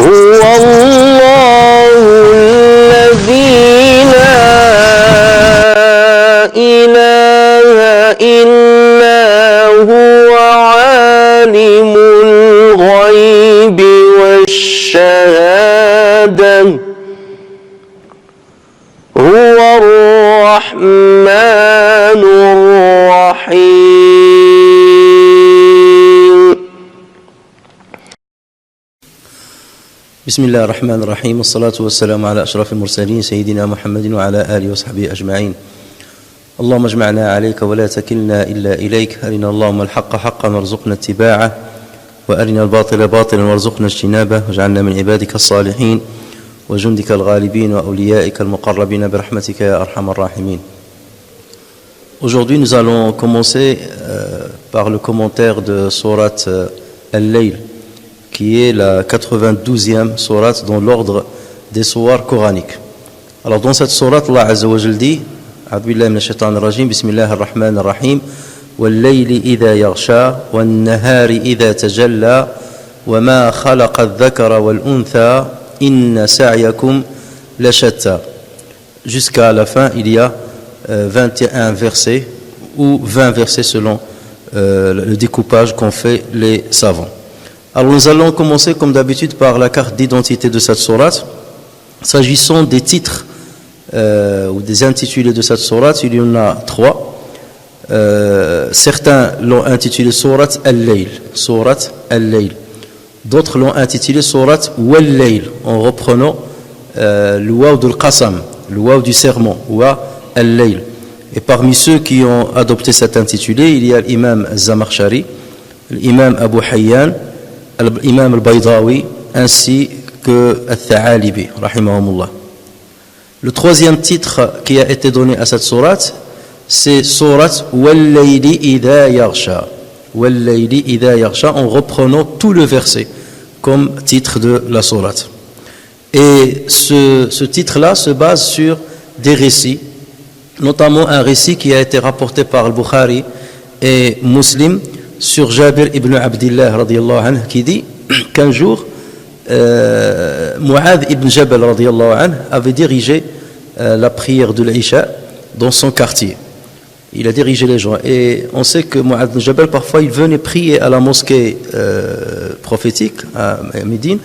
هو الله الذي لا إله إلا هو عالم الغيب والشهادة هو الرحمن الرحيم. بسم الله الرحمن الرحيم، والصلاة والسلام على أشرف المرسلين سيدنا محمد وعلى آله وصحبه أجمعين. اللهم اجمعنا عليك ولا تكلنا إلا إليك. أرنا اللهم الحق حقا وارزقنا اتباعه، وأرنا الباطل باطلا وارزقنا اجتنابه، واجعلنا من عبادك الصالحين وجندك الغالبين وأوليائك المقربين برحمتك يا أرحم الراحمين. Aujourd'hui, nous allons commencer par le commentaire de sourate Al-Layl, qui est la 92e sourate dans l'ordre des sourates coraniques. Alors dans cette sourate, Allah Azza wa Jal dit, A'udhu billahi minash shaitanir rajim, Bismillahir Rahmanir Rahim, Wal-layli idha yaghsha, wan-nahari idha tajalla, wa ma khalaqa adh-dhakara wal-untha, inna sa'yakum lashatta. Jusqu'à la fin, il y a 21 versets ou 20 versets selon le découpage qu'ont fait les savants. Alors nous allons commencer comme d'habitude par la carte d'identité de cette sourate. S'agissant des titres ou des intitulés de cette sourate, il y en a 3. Certains l'ont intitulé sourate Al-Layl, sourate Al-Layl. D'autres l'ont intitulé sourate Wal-Layl, en reprenant le waw du qasam, le waw du serment, wa Al-Layl. Et parmi ceux qui ont adopté cet intitulé, il y a l'imam Az-Zamakhshari, l'imam Abu Hayyan, l'imam Al-Baydawi, ainsi que Al-Tha'alibi, rahimahumullah. Le troisième titre qui a été donné à cette sourate, c'est sourate Wal-Layli idha yaghsha. Wal-Layli idha yaghsha, en reprenant tout le verset comme titre de la sourate. Et ce titre-là se base sur des récits, notamment un récit qui a été rapporté par Al-Bukhari et Muslim sur Jabir ibn Abdillah radiyallahu anhu, qui dit qu'un jour Mu'adh ibn Jabal radiyallahu anhu avait dirigé la prière de l'Isha dans son quartier. Il a dirigé les gens, et on sait que Mu'adh ibn Jabal, parfois il venait prier à la mosquée prophétique à Médine,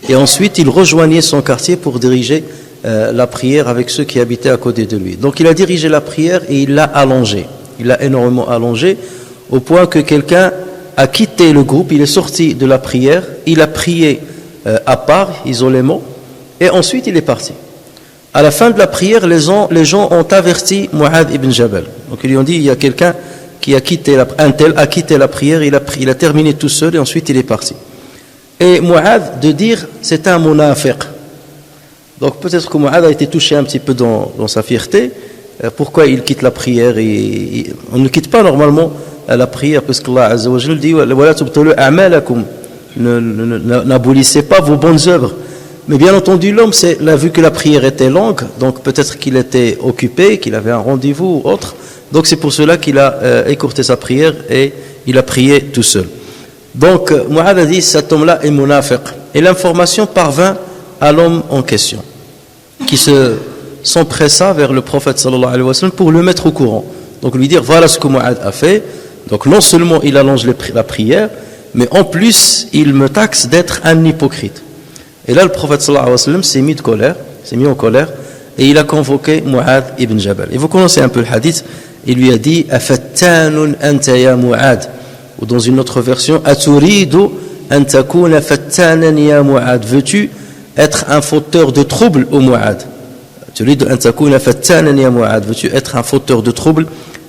et ensuite il rejoignait son quartier pour diriger la prière avec ceux qui habitaient à côté de lui. Donc il a dirigé la prière et il l'a allongée. Il l'a énormément allongée au point que quelqu'un a quitté le groupe, il est sorti de la prière, il a prié à part, isolément, et ensuite il est parti. À la fin de la prière, les gens ont averti Mu'adh ibn Jabal. Donc ils lui ont dit, il y a quelqu'un qui a quitté un tel a quitté la prière, il a terminé tout seul et ensuite il est parti. Et Mu'adh de dire, c'est un munafiq. Donc peut-être que Mu'adh a été touché un petit peu dans sa fierté. Pourquoi il quitte la prière? On ne quitte pas normalement la prière, parce qu'Allah Azza wa Jalla dit wala tubtilu a'malakum, n'abolissez pas vos bonnes œuvres. Mais bien entendu, l'homme, vu que la prière était longue, donc peut-être qu'il était occupé, qu'il avait un rendez-vous ou autre, donc c'est pour cela qu'il a écourté sa prière et il a prié tout seul. Donc Mu'adh a dit, cet homme-là est munafiq, et l'information parvint à l'homme en question, qui s'empressa vers le prophète sallallahu alayhi wa sallam pour le mettre au courant. Donc lui dire, voilà ce que Mu'adh a fait. Donc non seulement il allonge la prière, mais en plus il me taxe d'être un hypocrite. Et là le prophète sallallahu alayhi wa sallam s'est mis en colère, et il a convoqué Mu'adh ibn Jabal. Et vous connaissez un peu le hadith, il lui a dit, afattanun anta ya Mu'adh, ou dans une autre version, aturidu an takuna fattanan ya Mu'adh, veux-tu être un fauteur de trouble au Mu'adh? Turidu an takuna fattanan ya Mu'adh, veux-tu être un fauteur de trouble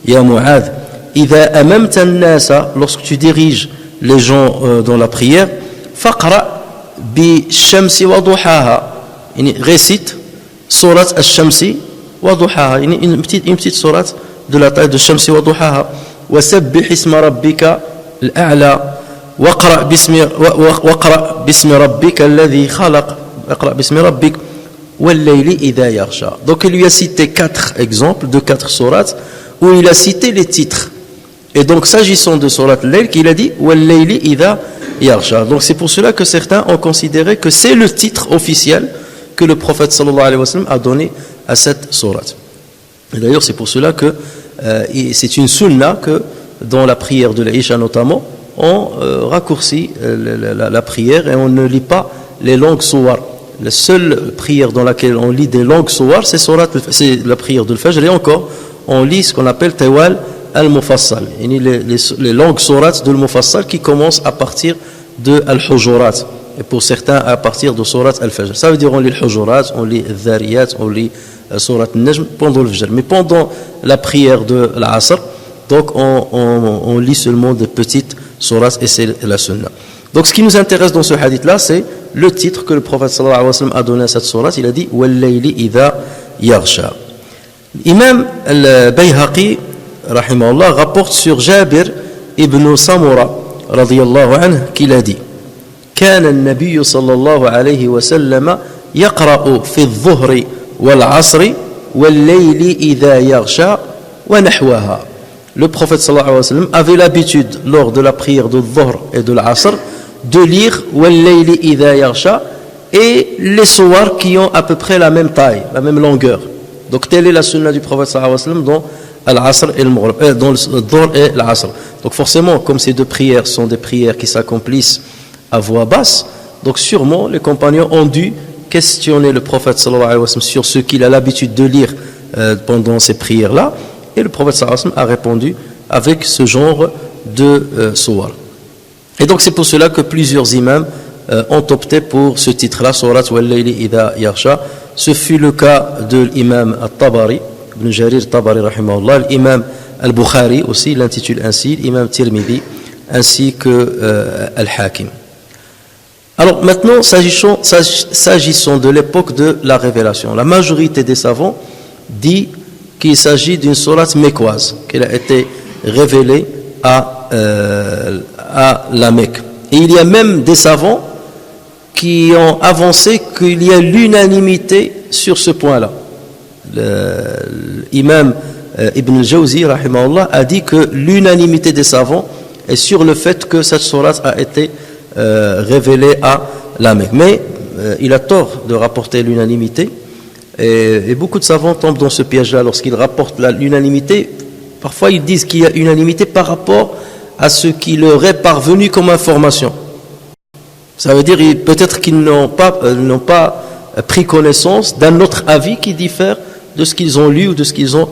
ya Mu'adh? Idha amamta an-nasa, lorsque tu diriges les gens dans la prière, faqra bi shamsi wa duhaha, récite surat al-shamsi wa duhaha, une petite surat de la taille de shamsi wa duhaha, wa sabbih isma rabbika al-a'la, waqra bismi rabbika alladhi khalaq, waqra bismi rabbik wal-layli idha yaghsha. Donc il lui a cité 4 exemples de 4 sourates où il a cité les titres. Et donc s'agissant de sourate Al-Layl, qu'il a dit wal-layli idha yaghsha. Donc c'est pour cela que certains ont considéré que c'est le titre officiel que le prophète sallallahu alayhi wa sallam a donné à cette sourate. Et d'ailleurs c'est pour cela que c'est une sunna que dans la prière de l'Isha notamment, on raccourcit la prière et on ne lit pas les longues sourates. La seule prière dans laquelle on lit des longues sourates, c'est la prière de l'Fajr, et encore, on lit ce qu'on appelle Tawal al-Mufassal, les longues sourates de al-Mufassal qui commencent à partir de al-Hujurat, et pour certains à partir de Surat al-Fajr. Ça veut dire on lit al-Hujurat, on lit al-Dhariyat, on lit Surat al-Najm pendant le Fajr. Mais pendant la prière de l'Asr, donc on lit seulement des petites sourates et c'est la sunna. Donc ce qui nous intéresse dans ce hadith-là, c'est le titre que le prophète sallallahu alayhi wa sallam a donné à cette sourate. Il a dit « Wal-layli idha yaghsha ». Imam al-Bayhaqi, rahimahullah, rapporte sur Jabir ibn Samura, radiyallahu anhu, qu'il a dit « كان النبي صلى الله عليه وسلم يقرأ في الظهر والعصر والليل إذا يغشى ونحوها ». Le prophète sallallahu alayhi wa sallam avait l'habitude lors de la prière de Dhuhr et de l'Asr de lire Wal-layli idha yaghsha et les sourates qui ont à peu près la même taille, la même longueur. Donc telle est la sunna du prophète sallallahu alayhi wa sallam dans l'Asr et le Maghrib, dans le Dhuhr et l'Asr. Donc forcément, comme ces deux prières sont des prières qui s'accomplissent à voix basse, donc sûrement les compagnons ont dû questionner le prophète sallallahu alayhi wa sallam sur ce qu'il a l'habitude de lire pendant ces prières-là. Et le prophète sallallahu alayhi wa sallam a répondu avec ce genre de sourate. Et donc c'est pour cela que plusieurs imams ont opté pour ce titre-là, Surat Wal-layli idha yaghsha. Ce fut le cas de l'imam al-Tabari, Ibn Jarir al-Tabari rahimahullah, l'imam al-Bukhari aussi l'intitule ainsi, l'imam Tirmidhi, ainsi que al-Hakim. Alors maintenant, s'agissant de l'époque de la révélation, la majorité des savants dit qu'il s'agit d'une sourate mécoise, qu'elle a été révélée à la Mecque. Et il y a même des savants qui ont avancé qu'il y a l'unanimité sur ce point-là. L'imam Ibn al-Jawzi, rahimahullah, a dit que l'unanimité des savants est sur le fait que cette sourate a été révélée à la Mecque. Mais il a tort de rapporter l'unanimité. Et beaucoup de savants tombent dans ce piège-là lorsqu'ils rapportent l'unanimité. Parfois, ils disent qu'il y a unanimité par rapport à ce qui leur est parvenu comme information. Ça veut dire peut-être qu'ils n'ont pas pris connaissance d'un autre avis qui diffère de ce qu'ils ont lu ou de ce qu'ils ont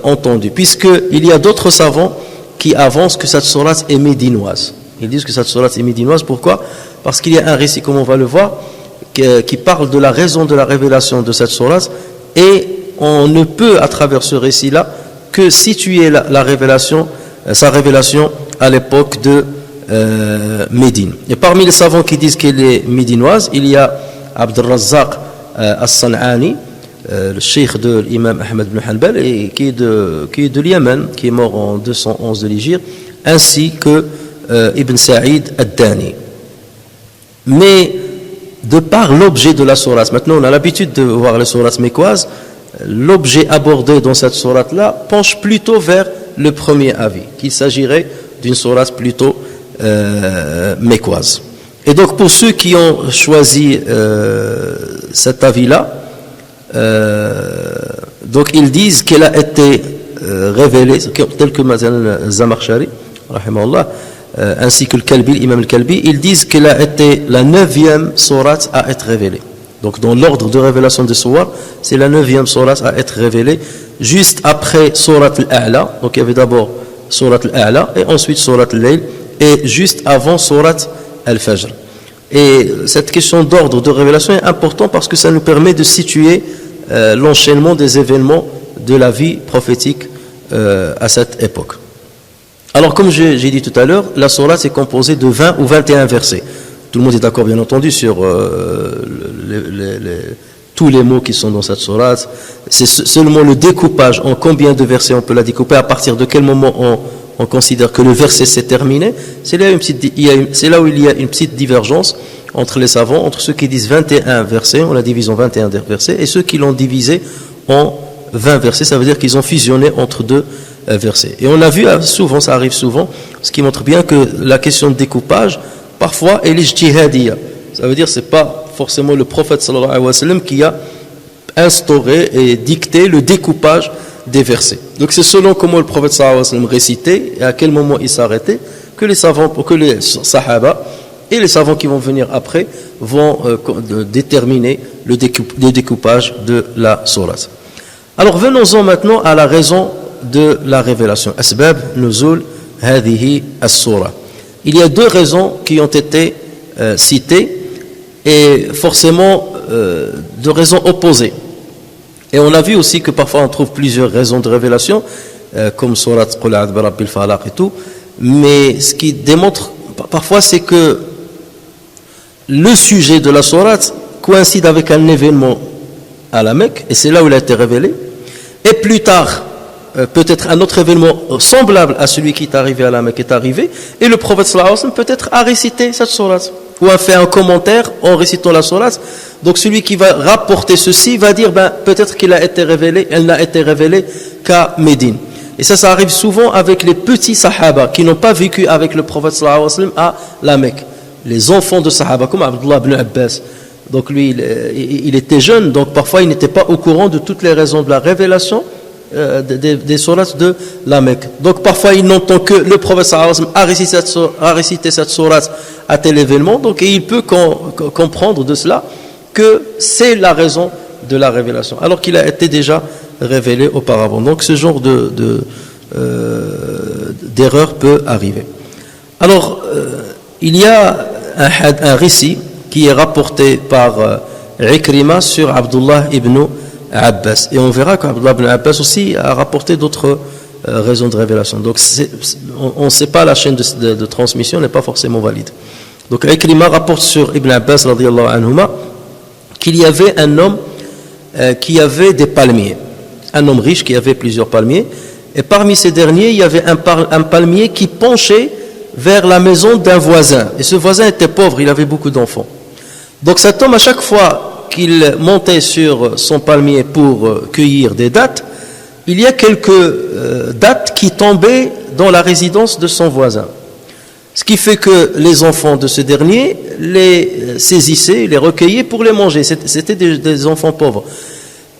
entendu. Puisqu'il y a d'autres savants qui avancent que cette sourate est médinoise. Ils disent que cette sourate est médinoise. Pourquoi? Parce qu'il y a un récit, comme on va le voir, qui parle de la raison de la révélation de cette sourate, et on ne peut à travers ce récit-là que situer sa révélation à l'époque de Médine. Et parmi les savants qui disent qu'elle est médinoise, il y a Abd al-Razzaq as-San'ani, le cheikh de l'imam Ahmed ibn Hanbal, et qui est de Yémen, qui est mort en 211 de l'Hégire, ainsi que Ibn Sa'id ad-Dani. Mais de par l'objet de la sourate, maintenant on a l'habitude de voir les sourates mécoises, l'objet abordé dans cette sourate-là penche plutôt vers le premier avis, qu'il s'agirait d'une sourate plutôt mécoise. Et donc pour ceux qui ont choisi cet avis-là, donc ils disent qu'elle a été révélée, tel que Mazal Zamarshari, rahimahullah, ainsi que le Kalbi, l'imam al-Kalbi, ils disent qu'elle a été la 9e sourate à être révélée. Donc dans l'ordre de révélation des sourates, c'est la 9e sourate à être révélée, juste après sourate al-A'la. Donc il y avait d'abord sourate al-A'la et ensuite sourate al-Layl, et juste avant sourate al-Fajr. Et cette question d'ordre de révélation est importante parce que ça nous permet de situer l'enchaînement des événements de la vie prophétique à cette époque. Alors comme j'ai dit tout à l'heure, la sourate est composée de 20 ou 21 versets. Tout le monde est d'accord bien entendu sur tous les mots qui sont dans cette sourate. C'est seulement le découpage, en combien de versets on peut la découper, à partir de quel moment on considère que le verset s'est terminé. C'est là où il y a une petite divergence entre les savants, entre ceux qui disent 21 versets, on la divise en 21 versets, et ceux qui l'ont divisé en 20 versets, ça veut dire qu'ils ont fusionné entre deux versets. Et on a vu souvent, ça arrive souvent, ce qui montre bien que la question de découpage parfois elle est ijtihadiyya. Ça veut dire c'est pas forcément le prophète sallallahu alayhi wa sallam qui a instauré et dicté le découpage des versets. Donc c'est selon comment le prophète sallallahu alayhi wa sallam récitait et à quel moment il s'arrêtait que les savants, que les sahaba et les savants qui vont venir après vont déterminer le découpage de la sourate. Alors venons-en maintenant à la raison de la révélation. Asbab nuzul hadhihi as-sura. Il y a deux raisons qui ont été citées et forcément deux raisons opposées. Et on a vu aussi que parfois on trouve plusieurs raisons de révélation, comme surat Qul a'udhu birabbil falaq et tout. Mais ce qui démontre parfois, c'est que le sujet de la sourate coïncide avec un événement à la Mecque, et c'est là où il a été révélé. Et plus tard, peut-être un autre événement semblable à celui qui est arrivé à la Mecque est arrivé, et le prophète sallallahu alayhi wa sallam peut-être a récité cette sourate, ou a fait un commentaire en récitant la sourate. Donc celui qui va rapporter ceci va dire, peut-être qu'il a été révélé, elle n'a été révélée qu'à Médine. Et ça arrive souvent avec les petits sahaba qui n'ont pas vécu avec le prophète sallallahu alayhi wa sallam à la Mecque. Les enfants de sahaba, comme Abdullah ibn Abbas. Donc lui, il était jeune, donc parfois il n'était pas au courant de toutes les raisons de la révélation des sourates de la Mecque. Donc parfois il n'entend que le prophète sallallahu alayhi wa sallam a récité cette sourate à tel événement, donc et il peut comprendre de cela que c'est la raison de la révélation, alors qu'il a été déjà révélé auparavant. Donc ce genre d'erreur peut arriver. Alors il y a un récit qui est rapporté par Ikrima sur Abdullah ibn Abbas, et on verra qu'Abdullah ibn Abbas aussi a rapporté d'autres raisons de révélation. Donc on ne sait pas, la chaîne de transmission n'est pas forcément valide. Donc Ikrima rapporte sur Ibn Abbas radiyallahu anhuma qu'il y avait un homme qui avait des palmiers, un homme riche qui avait plusieurs palmiers, et parmi ces derniers il y avait un palmier qui penchait vers la maison d'un voisin, et ce voisin était pauvre, il avait beaucoup d'enfants. Donc cet homme, à chaque fois qu'il montait sur son palmier pour cueillir des dattes, il y a quelques dattes qui tombaient dans la résidence de son voisin, ce qui fait que les enfants de ce dernier les saisissaient, les recueillaient pour les manger. C'était des enfants pauvres,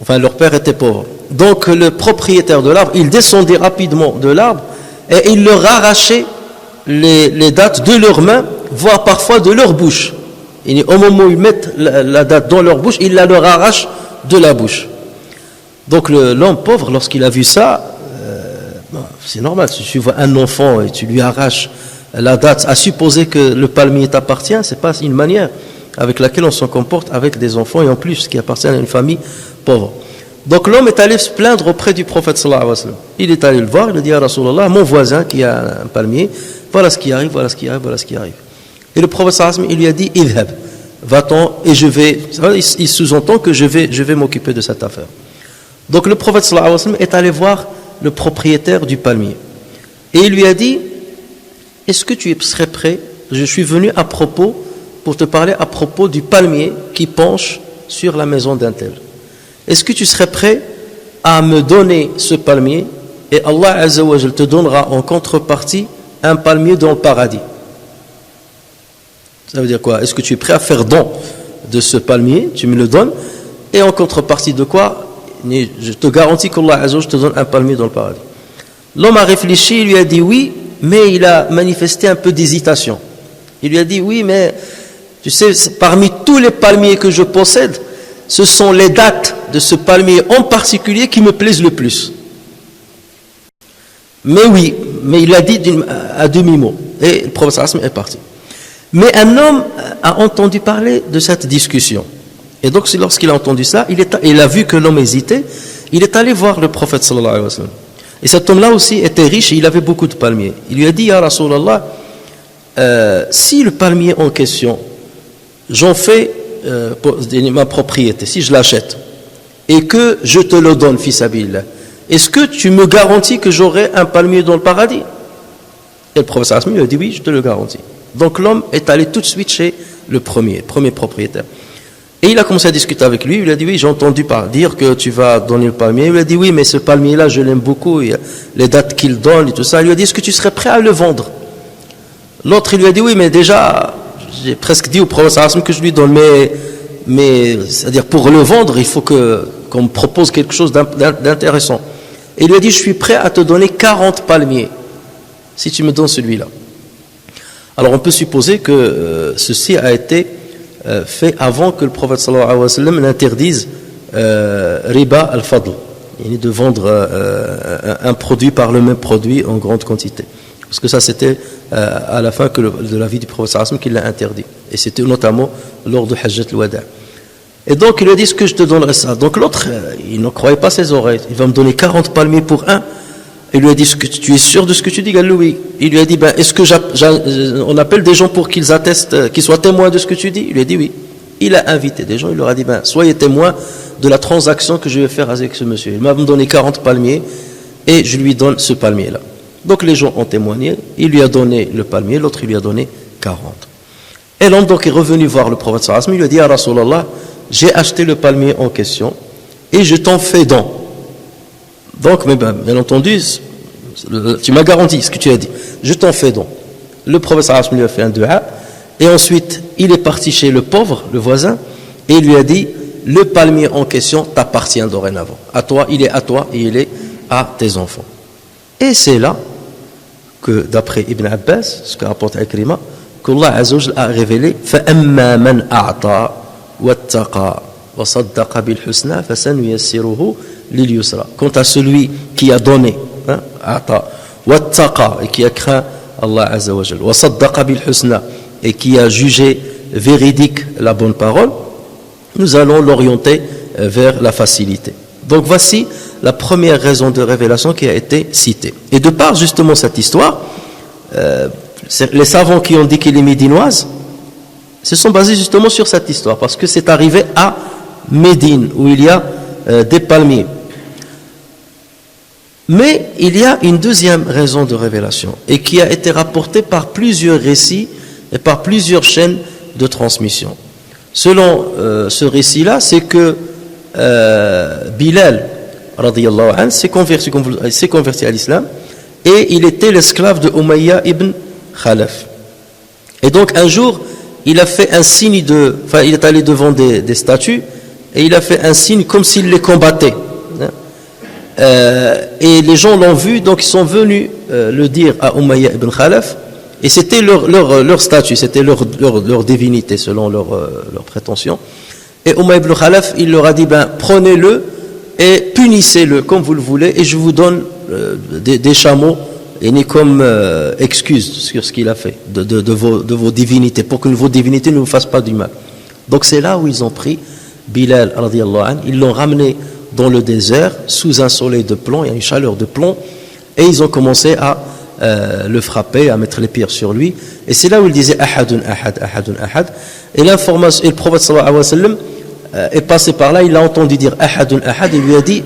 enfin leur père était pauvre. Donc le propriétaire de l'arbre, il descendait rapidement de l'arbre et il leur arrachait les dattes de leurs mains, voire parfois de leur bouche. Et au moment où ils mettent la date dans leur bouche, il la leur arrache de la bouche. Donc l'homme pauvre, lorsqu'il a vu ça, c'est normal, si tu vois un enfant et tu lui arraches la date, à supposer que le palmier t'appartient, c'est pas une manière avec laquelle on se comporte avec des enfants, et en plus qui appartiennent à une famille pauvre. Donc l'homme est allé se plaindre auprès du prophète sallallahu alayhi wa sallam. Il est allé le voir, il a dit à Rasulallah, mon voisin qui a un palmier, voilà ce qui arrive, voilà ce qui arrive, voilà ce qui arrive. Et le prophète sallallahu alayhi wa sallam, il lui a dit, idhab, va-t'en et je vais, il sous-entend que je vais m'occuper de cette affaire. Donc le prophète sallallahu alayhi wa sallam est allé voir le propriétaire du palmier. Et il lui a dit, est-ce que tu serais prêt, je suis venu à propos, pour te parler à propos du palmier qui penche sur la maison d'un tel. Est-ce que tu serais prêt à me donner ce palmier et Allah Azza wa Jal te donnera en contrepartie un palmier dans le paradis? Ça veut dire quoi? Est-ce que tu es prêt à faire don de ce palmier? Tu me le donnes, et en contrepartie de quoi? Je te garantis qu'Allah Azza wa Jal te donne un palmier dans le paradis. L'homme a réfléchi, il lui a dit oui, mais il a manifesté un peu d'hésitation. Il lui a dit oui, mais tu sais, parmi tous les palmiers que je possède, ce sont les dattes de ce palmier en particulier qui me plaisent le plus. Mais oui, mais il l'a dit à demi-mot. Et le prophète est parti. Mais un homme a entendu parler de cette discussion. Et donc lorsqu'il a entendu ça, il a vu que l'homme hésitait, il est allé voir le prophète sallallahu alayhi wa sallam. Et cet homme-là aussi était riche et il avait beaucoup de palmiers. Il lui a dit, ya Rasulallah, si le palmier en question, j'en fais ma propriété, si je l'achète, et que je te le donne, fils Abillah, est-ce que tu me garantis que j'aurai un palmier dans le paradis? Et le prophète lui a dit, oui, je te le garantis. Donc l'homme est allé tout de suite chez le premier propriétaire. Et il a commencé à discuter avec lui, il lui a dit, oui, j'ai entendu dire que tu vas donner le palmier. Il lui a dit, oui, mais ce palmier-là, je l'aime beaucoup, il y a les dates qu'il donne et tout ça. Il lui a dit, est-ce que tu serais prêt à le vendre? L'autre, il lui a dit, oui, mais déjà, j'ai presque dit au prophète que je lui donne, mais c'est-à-dire pour le vendre, il faut qu'on me propose quelque chose d'intéressant. Et il lui a dit, je suis prêt à te donner 40 palmiers, si tu me donnes celui-là. Alors on peut supposer que ceci a été fait avant que le prophète sallallahu alayhi wa sallam n'interdise riba al-fadl, de vendre un produit par le même produit en grande quantité. Parce que ça c'était à la fin de la vie du prophète sallallahu alayhi wa sallam qu'il l'a interdit. Et c'était notamment lors de Hajjat al-Wada'. Et donc il lui a dit, ce que je te donnerai ça. Donc l'autre, il ne croyait pas ses oreilles. Il va me donner 40 palmiers pour un. Il lui a dit, tu es sûr de ce que tu dis? Oui. Il lui a dit, est-ce que on appelle des gens pour qu'ils attestent, qu'ils soient témoins de ce que tu dis? Il lui a dit oui. Il a invité des gens, il leur a dit, soyez témoins de la transaction que je vais faire avec ce monsieur. Il m'a donné 40 palmiers et je lui donne ce palmier-là. Donc les gens ont témoigné, il lui a donné le palmier, l'autre il lui a donné 40. Et l'homme donc est revenu voir le prophète sallallahu alayhi wa sallam, il lui a dit, ah Rasulallah, j'ai acheté le palmier en question et je t'en fais don. Donc, bien entendu, tu m'as garanti ce que tu as dit. Je t'en fais don. Le prophète sallallahu alayhi wa sallam lui a fait un dua. Et ensuite, il est parti chez le pauvre, le voisin, et il lui a dit, le palmier en question t'appartient dorénavant. À toi, il est à toi et il est à tes enfants. Et c'est là que, d'après Ibn Abbas, ce que rapporte Ikrima, qu'Allah Azza wa Jalla a révélé فَأَمَّا مَنْ أَعْطَى وَاتَّقَى وَصَدَّقَ بِالْحُسْنَى فَسَنُيَسِّرُهُ لِلْيُسْرَى. Quant à celui qui a donné, أَعْطَى وَاتَّقَى, et qui a craint Allah Azza wa Jalla, وَصَدَّقَ بِالْحُسْنَى, et qui a jugé véridique la bonne parole, nous allons l'orienter vers la facilité. Donc voici la première raison de révélation qui a été citée. Et de par justement cette histoire, les savants qui ont dit qu'il est médinoise se sont basés justement sur cette histoire, parce que c'est arrivé à Médine, où il y a des palmiers. Mais il y a une deuxième raison de révélation, et qui a été rapportée par plusieurs récits et par plusieurs chaînes de transmission. Selon ce récit-là, c'est que Bilal radiyallahu anhu s'est converti à l'islam, et il était l'esclave de Umayya ibn Khalaf. Et donc un jour, il a fait un signe il est allé devant des statues, et il a fait un signe comme s'il les combattait. Et les gens l'ont vu, donc ils sont venus le dire à Umayya ibn Khalaf, et c'était leur statut, c'était leur divinité selon leur prétention. Et Umayya ibn Khalaf, il leur a dit, prenez-le et punissez-le comme vous le voulez, et je vous donne des chameaux, et ni comme excuse sur ce qu'il a fait de vos divinités, pour que vos divinités ne vous fassent pas du mal. Donc c'est là où ils ont pris Bilal radiyallahu anhu, ils l'ont ramené dans le désert sous un soleil de plomb, il y a une chaleur de plomb, et ils ont commencé à le frapper, à mettre les pierres sur lui. Et c'est là où il disait ahadun ahad, ahadun ahad. Et l'information, et le prophète sallallahu alayhi wa sallam est passé par là, il a entendu dire ahadun ahad, il lui a dit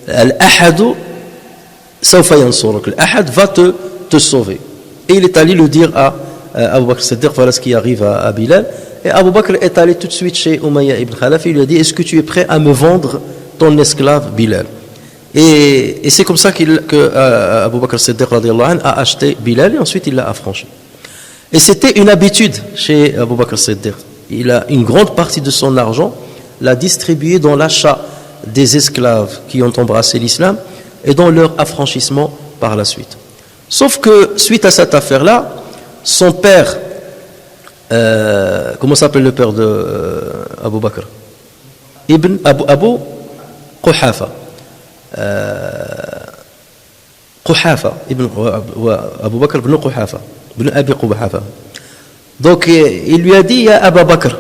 l'ahadu sawfa yansuruk, l'ahad va te sauver. Et il est allé le dire à Abu Bakr Siddiq, voilà ce qui arrive à Bilal. Et Abu Bakr est allé tout de suite chez Umayya ibn Khalaf, et il lui a dit, est-ce que tu es prêt à me vendre ton esclave Bilal? Et c'est comme ça que Abu Bakr Siddiq radiyallahu anhu a acheté Bilal, et ensuite il l'a affranchi. Et c'était une habitude chez Abu Bakr Siddiq. Il a une grande partie de son argent l'a distribué dans l'achat des esclaves qui ont embrassé l'islam et dans leur affranchissement par la suite. Sauf que suite à cette affaire-là, son père, comment s'appelle le père de Abu Bakr? Abu Quhafa. Quhafa, Abu Bakr ibn Quhafa, ibn Abi Quhafa. Donc il lui a dit, ya Abu Bakr,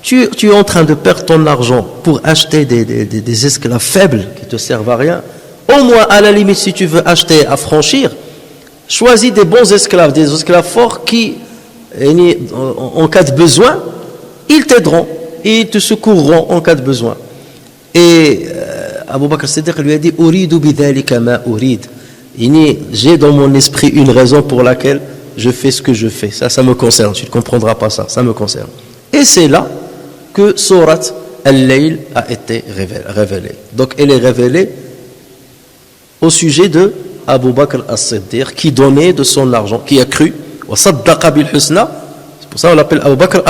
tu es en train de perdre ton argent pour acheter des esclaves faibles qui ne te servent à rien. Au moins, à la limite, si tu veux acheter, affranchir, choisis des bons esclaves, des esclaves forts qui, en cas de besoin, ils t'aideront et ils te secourront en cas de besoin. Et Abu Bakr Siddiq lui a dit, Uridu bidhalika ma urid. J'ai dans mon esprit une raison pour laquelle je fais ce que je fais. Ça me concerne. Tu ne comprendras pas ça me concerne. Et c'est là que Surat Al-Layl a été révélée. Donc elle est révélée au sujet de Abu Bakr as-Siddiq qui donnait de son argent, qui a cru, c'est pour Pour ça, on l'appelle Abu Bakr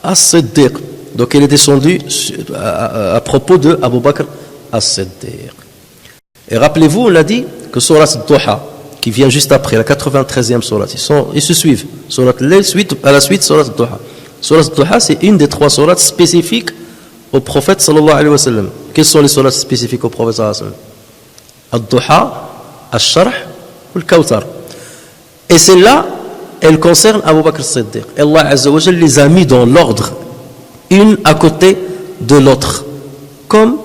as-Siddiq. Donc, il est descendu à propos de Abu Bakr as-Siddiq. Et rappelez-vous, on a dit que Surat Duha, qui vient juste après, la 93e Surat, ils se suivent. Surat al-Layl, à la suite, Surat Duha. Surat Duha, c'est une des 3 surats spécifiques au prophète sallallahu alayhi wa sallam. Quelles sont les surats spécifiques au prophète sallallahu alayhi wa sallam? Al-Duha, Al-Sharh ou Al-Kawthar. Et celle-là, elle concerne Abu Bakr as-Siddiq. Allah Azza wa Jalla les a mis dans l'ordre, une à côté de l'autre. Comme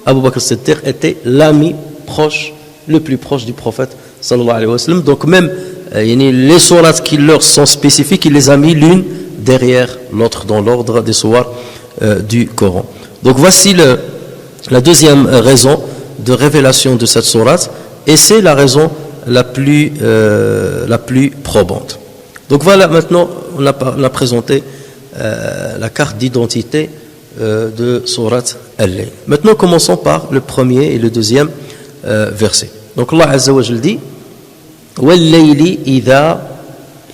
Abu Bakr as-Siddiq était l'ami proche, le plus proche du prophète sallallahu alayhi wa sallam. Donc même les sourates qui leur sont spécifiques, il les a mis l'une derrière l'autre dans l'ordre des sourates du Coran. Donc voici la deuxième raison de révélation de cette sourate, et c'est la raison la plus probante. Donc voilà, maintenant on a présenté la carte d'identité de sourate Al-Layl. Maintenant commençons par le premier et le deuxième verset. Donc Allah Azza wa Jalla dit وَاللَّيْلِ إِذَا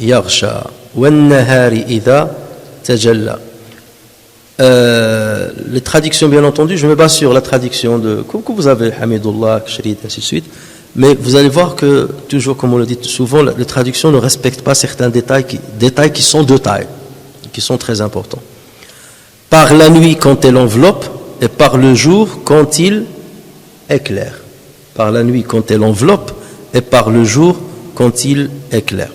يَغْشَى وَالنَّهَارِ إِذَا تَجَلَّى. Les traductions, bien entendu, je me base sur la traduction que vous avez, Hamidullah, Kshrid, ainsi de suite. Mais vous allez voir que, toujours comme on le dit souvent, les traductions ne respectent pas certains détails qui sont de taille, qui sont très importants. Par la nuit quand elle enveloppe, et par le jour quand il éclaire. Par la nuit quand elle enveloppe, et par le jour quand il éclaire.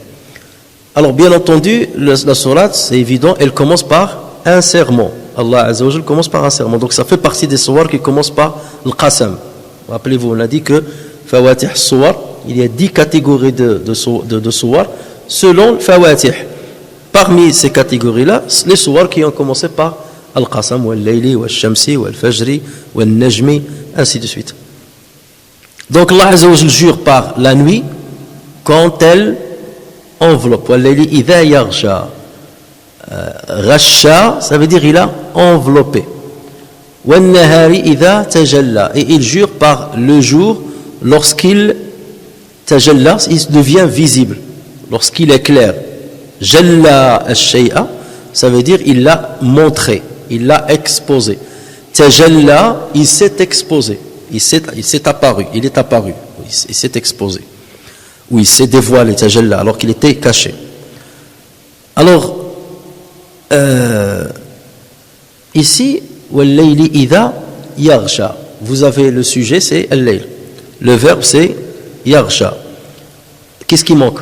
Alors, bien entendu, la sourate, c'est évident, elle commence par un serment. Allah Azza wa Jalla commence par un serment. Donc, ça fait partie des sourates qui commencent par le qasam. Rappelez-vous, on a dit que Fawatih Suwar, il y a 10 catégories de Suwar selon le Fawatih. Parmi ces catégories-là, les Suwar qui ont commencé par Al-Qasam, Wal-Layli, Wal-Shamsi, Wal-Fajri, Wal-Najmi, ainsi de suite. Donc Allah Azza wa Jalla jure par la nuit quand elle enveloppe. Wal-Layli idha yaghsha. Rasha, ça veut dire il a enveloppé. Wal-Nahari idha tajalla. Et il jure par le jour lorsqu'il tajalla, il devient visible, lorsqu'il éclaire. Jalla al-shay'a, ça veut dire il l'a montré, il l'a exposé. Tajalla, il s'est exposé, il s'est apparu, il est apparu, il s'est exposé. Oui, il s'est dévoilé, tajalla, alors qu'il était caché. Alors, ici, wal-layli idha yaghsha, vous avez le sujet, c'est al-layl. Le verbe c'est yaghsha. Qu'est-ce qui manque?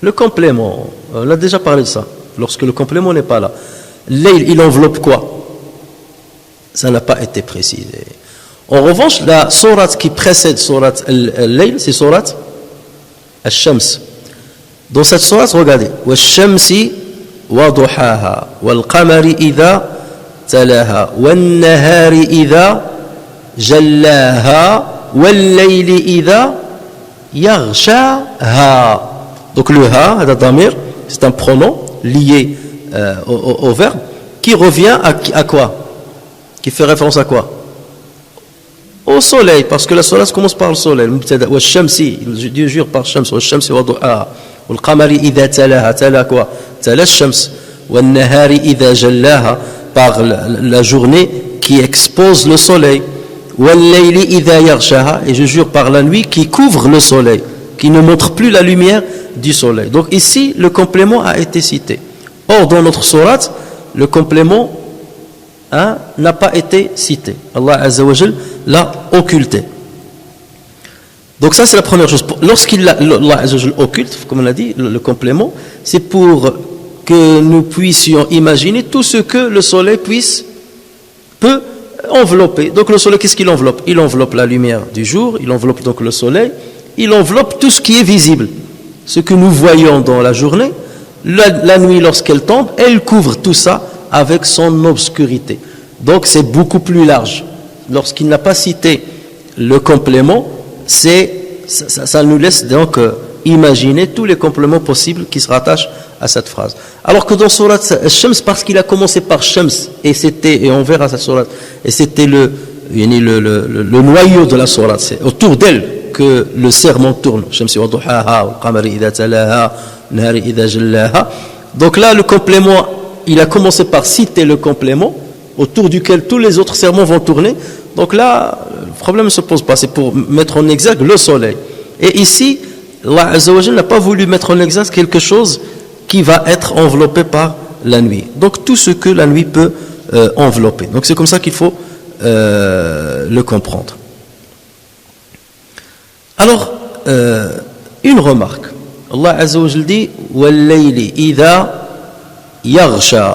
Le complément. On a déjà parlé de ça. Lorsque le complément n'est pas là. Layl, il enveloppe quoi? Ça n'a pas été précisé. En revanche, la sourate qui précède sourate al-Layl, c'est sourate al-Shams. Dans cette sourate, regardez. Wa-shamsi wa-duhaha wal-qamari idha talaha wal-nahari idha Jallaha wal-layli idha yaghshaha. Donc le ha, c'est un pronom lié au verbe qui revient à quoi? Qui fait référence à quoi? Au soleil, parce que la sourate commence par le soleil. Wa-shamsi, Dieu jure par shams, wa-shamsi wa-duhaha wal-qamari idha talaha, tala quoi? Tala shams, wal-nahari idha jallaha, par la journée qui expose le soleil. Wal-layli idha yaghshaha, et je jure par la nuit qui couvre le soleil, qui ne montre plus la lumière du soleil. Donc ici, le complément a été cité. Or, dans notre sourate, le complément n'a pas été cité. Allah Azza wa Jal l'a occulté. Donc ça, c'est la première chose. Allah Azza wa Jal occulte, comme on a dit, le complément, c'est pour que nous puissions imaginer tout ce que le soleil peut enveloppé. Donc le soleil, qu'est-ce qu'il enveloppe? Il enveloppe la lumière du jour, il enveloppe donc le soleil, il enveloppe tout ce qui est visible. Ce que nous voyons dans la journée, la nuit lorsqu'elle tombe, elle couvre tout ça avec son obscurité. Donc c'est beaucoup plus large. Lorsqu'il n'a pas cité le complément, ça nous laisse donc imaginer tous les compléments possibles qui se rattachent à cette phrase. Alors que dans Surat Shams, parce qu'il a commencé par Shams, et on verra cette Surat, et c'était le noyau de la Surat, c'est autour d'elle que le serment tourne. Shamsi wa duhaha, wal qamari idha talaha, nahari idha jallaha. Donc là, le complément, il a commencé par citer le complément autour duquel tous les autres sermons vont tourner. Donc là, le problème ne se pose pas, c'est pour mettre en exergue le soleil. Et ici, Allah Azza wa Jalla n'a pas voulu mettre en exergue quelque chose qui va être enveloppé par la nuit. Donc tout ce que la nuit peut envelopper. Donc c'est comme ça qu'il faut le comprendre. Alors, une remarque. Allah Azza wa Jalla dit وَاللَّيْلِ إِذَا يَغْشَى.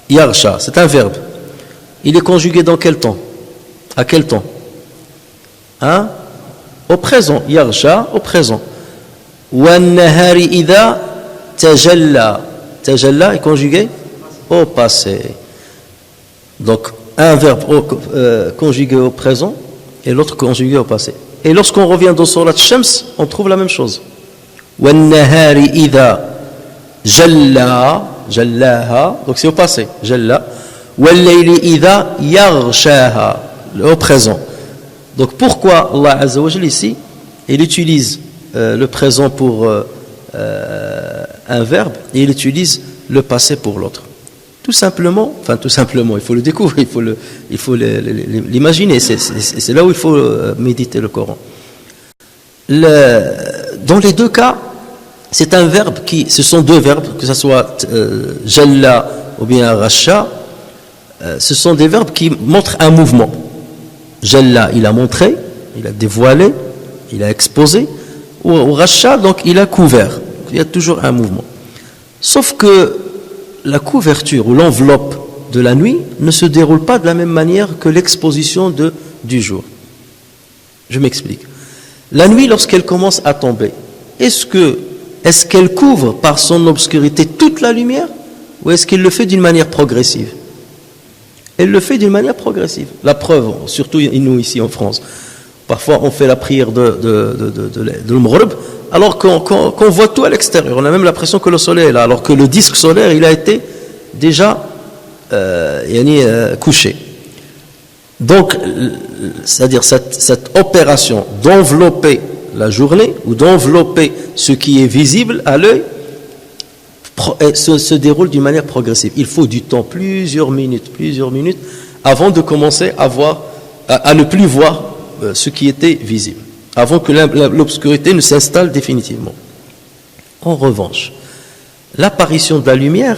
Yaghsha, c'est un verbe. Il est conjugué dans quel temps? À quel temps? Hein? Au présent. Yaghsha, au présent. وَالنَّهَارِ إِذَا تَجَلَّى. Tajalla est conjugué au passé. Donc, un verbe conjugué au présent et l'autre conjugué au passé. Et lorsqu'on revient dans Surat Shams, on trouve la même chose. وَالنَّهَارِ إِذَا جَلَّى. Jallaha, donc c'est au passé, Jalla. وَاللَّيْلِ إِذَا يَغْشَاهَا, au présent. Donc pourquoi Allah Azza wa Jalla ici, il utilise le présent pour un verbe et il utilise le passé pour l'autre? Tout simplement, il faut le découvrir, il faut l'imaginer, c'est là où il faut méditer le Coran. Dans les deux cas, c'est un verbe ce sont deux verbes, que ce soit jalla ou bien rasha, ce sont des verbes qui montrent un mouvement. Jalla, il a montré, il a dévoilé, il a exposé, ou rasha, donc il a couvert. Il y a toujours un mouvement. Sauf que la couverture ou l'enveloppe de la nuit ne se déroule pas de la même manière que l'exposition du jour. Je m'explique. La nuit, lorsqu'elle commence à tomber, est-ce qu'elle couvre par son obscurité toute la lumière ou est-ce qu'elle le fait d'une manière progressive? Elle le fait d'une manière progressive. La preuve, surtout nous ici en France, parfois on fait la prière de l'Maghrib alors qu'on voit tout à l'extérieur. On a même l'impression que le soleil est là, alors que le disque solaire, il a été déjà couché. Donc, c'est-à-dire cette opération d'envelopper la journée ou d'envelopper ce qui est visible à l'œil se déroule d'une manière progressive. Il faut du temps, plusieurs minutes avant de commencer à ne plus voir ce qui était visible, avant que l'obscurité ne s'installe définitivement. En revanche, l'apparition de la lumière,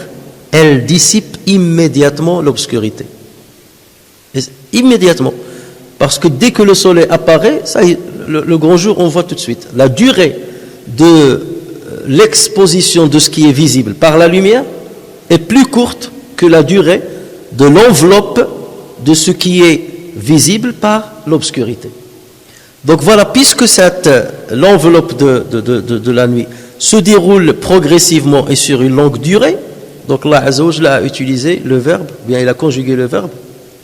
elle dissipe immédiatement l'obscurité. Immédiatement. Parce que dès que le soleil apparaît, ça y est, le grand jour, on voit tout de suite. La durée de l'exposition de ce qui est visible par la lumière est plus courte que la durée de l'enveloppe de ce qui est visible par l'obscurité. Donc voilà, puisque l'enveloppe de la nuit se déroule progressivement et sur une longue durée, donc Allah Azza wa Jalla a utilisé le verbe, bien il a conjugué le verbe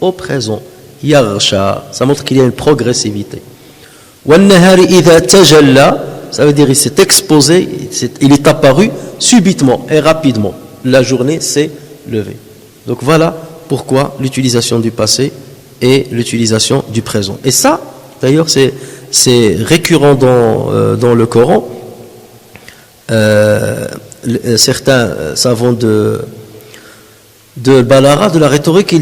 au présent. Yaghsha, ça montre qu'il y a une progressivité. وَالنَّهَارِ إِذَا تَجَلَّى, ça veut dire il s'est exposé, il est apparu subitement et rapidement. La journée s'est levée. Donc voilà pourquoi l'utilisation du passé et l'utilisation du présent. Et ça, d'ailleurs, c'est récurrent dans le Coran. Certains savants de Balara, de la rhétorique,